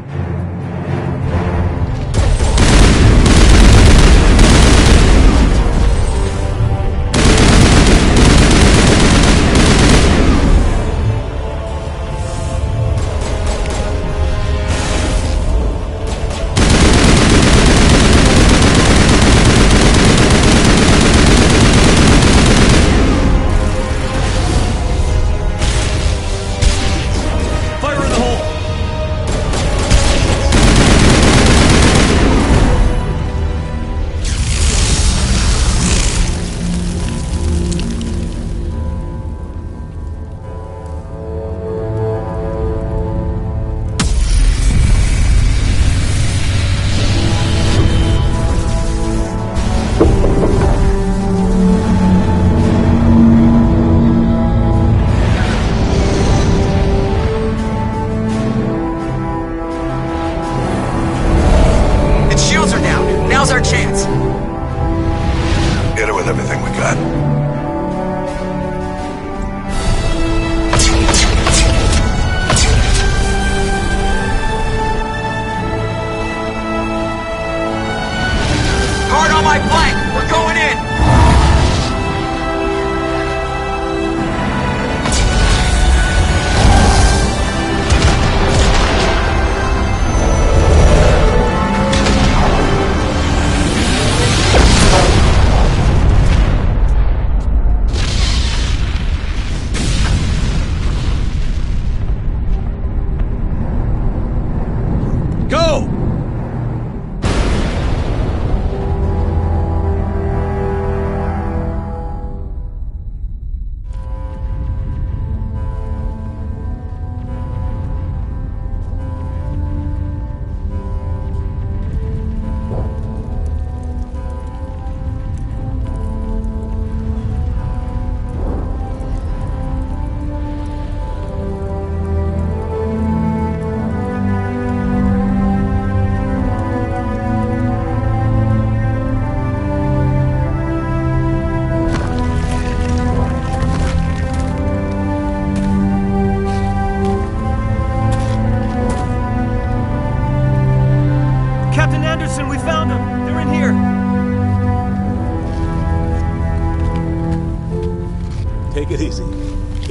easy.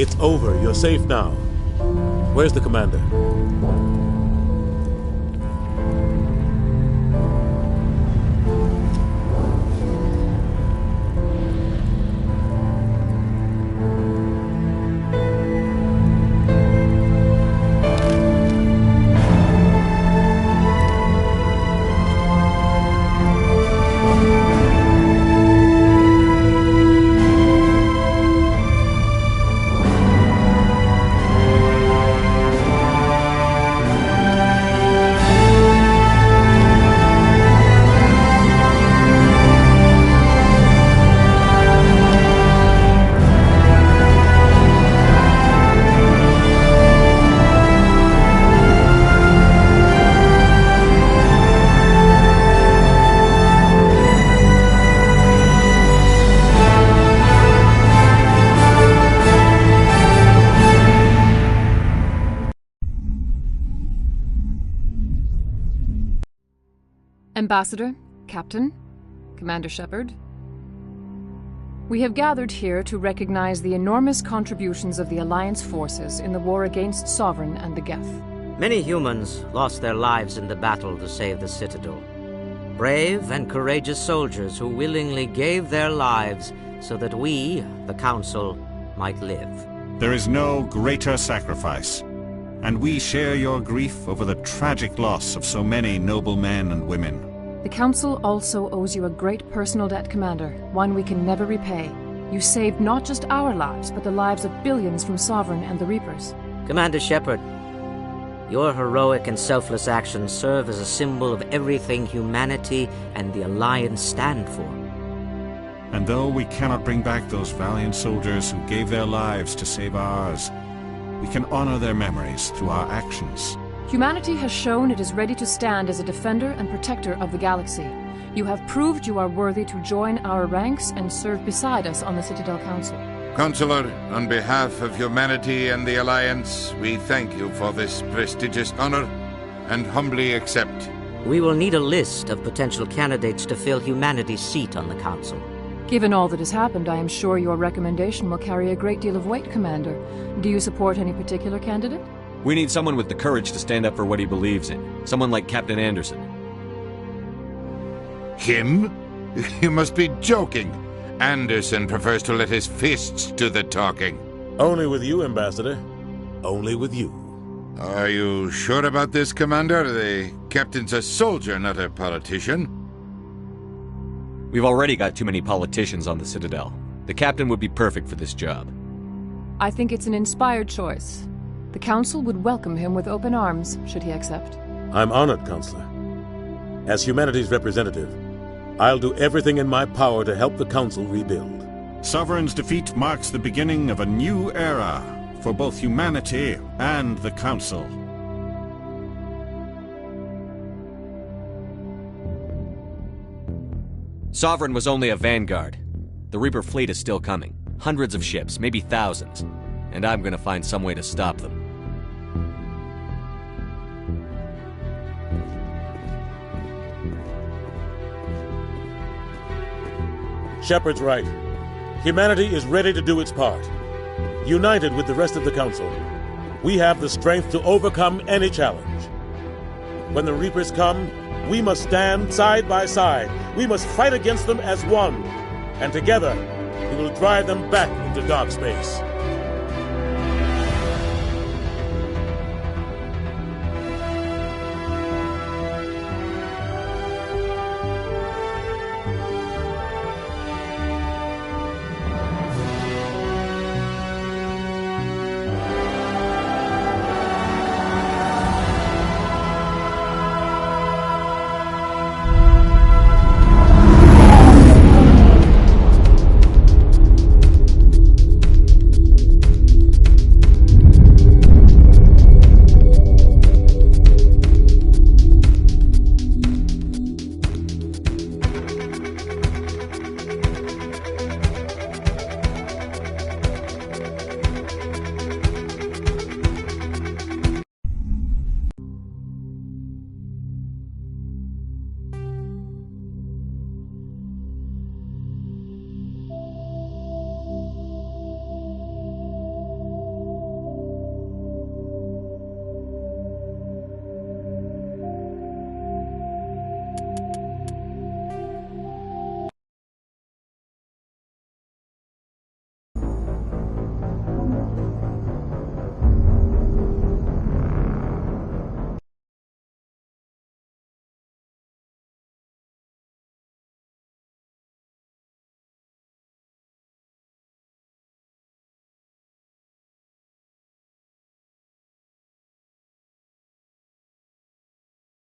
It's over. You're safe now. Where's the commander? Ambassador, Captain, Commander Shepard. We have gathered here to recognize the enormous contributions of the Alliance forces in the war against Sovereign and the Geth. Many humans lost their lives in the battle to save the Citadel. Brave and courageous soldiers who willingly gave their lives so that we, the Council, might live. There is no greater sacrifice, and we share your grief over the tragic loss of so many noble men and women. The Council also owes you a great personal debt, Commander, one we can never repay. You saved not just our lives, but the lives of billions from Sovereign and the Reapers. Commander Shepard, your heroic and selfless actions serve as a symbol of everything humanity and the Alliance stand for. And though we cannot bring back those valiant soldiers who gave their lives to save ours, we can honor their memories through our actions. Humanity has shown it is ready to stand as a defender and protector of the galaxy. You have proved you are worthy to join our ranks and serve beside us on the Citadel Council. Counselor, on behalf of humanity and the Alliance, we thank you for this prestigious honor and humbly accept. We will need a list of potential candidates to fill humanity's seat on the Council. Given all that has happened, I am sure your recommendation will carry a great deal of weight, Commander. Do you support any particular candidate? We need someone with the courage to stand up for what he believes in. Someone like Captain Anderson. Him? You must be joking. Anderson prefers to let his fists do the talking. Only with you, Ambassador. Only with you. Are you sure about this, Commander? The captain's a soldier, not a politician. We've already got too many politicians on the Citadel. The captain would be perfect for this job. I think it's an inspired choice. The Council would welcome him with open arms, should he accept. I'm honored, Counselor. As humanity's representative, I'll do everything in my power to help the Council rebuild. Sovereign's defeat marks the beginning of a new era for both humanity and the Council. Sovereign was only a vanguard. The Reaper fleet is still coming. Hundreds of ships, maybe thousands. And I'm gonna find some way to stop them. Shepard's right. Humanity is ready to do its part. United with the rest of the Council, we have the strength to overcome any challenge. When the Reapers come, we must stand side by side. We must fight against them as one. And together, we will drive them back into dark space.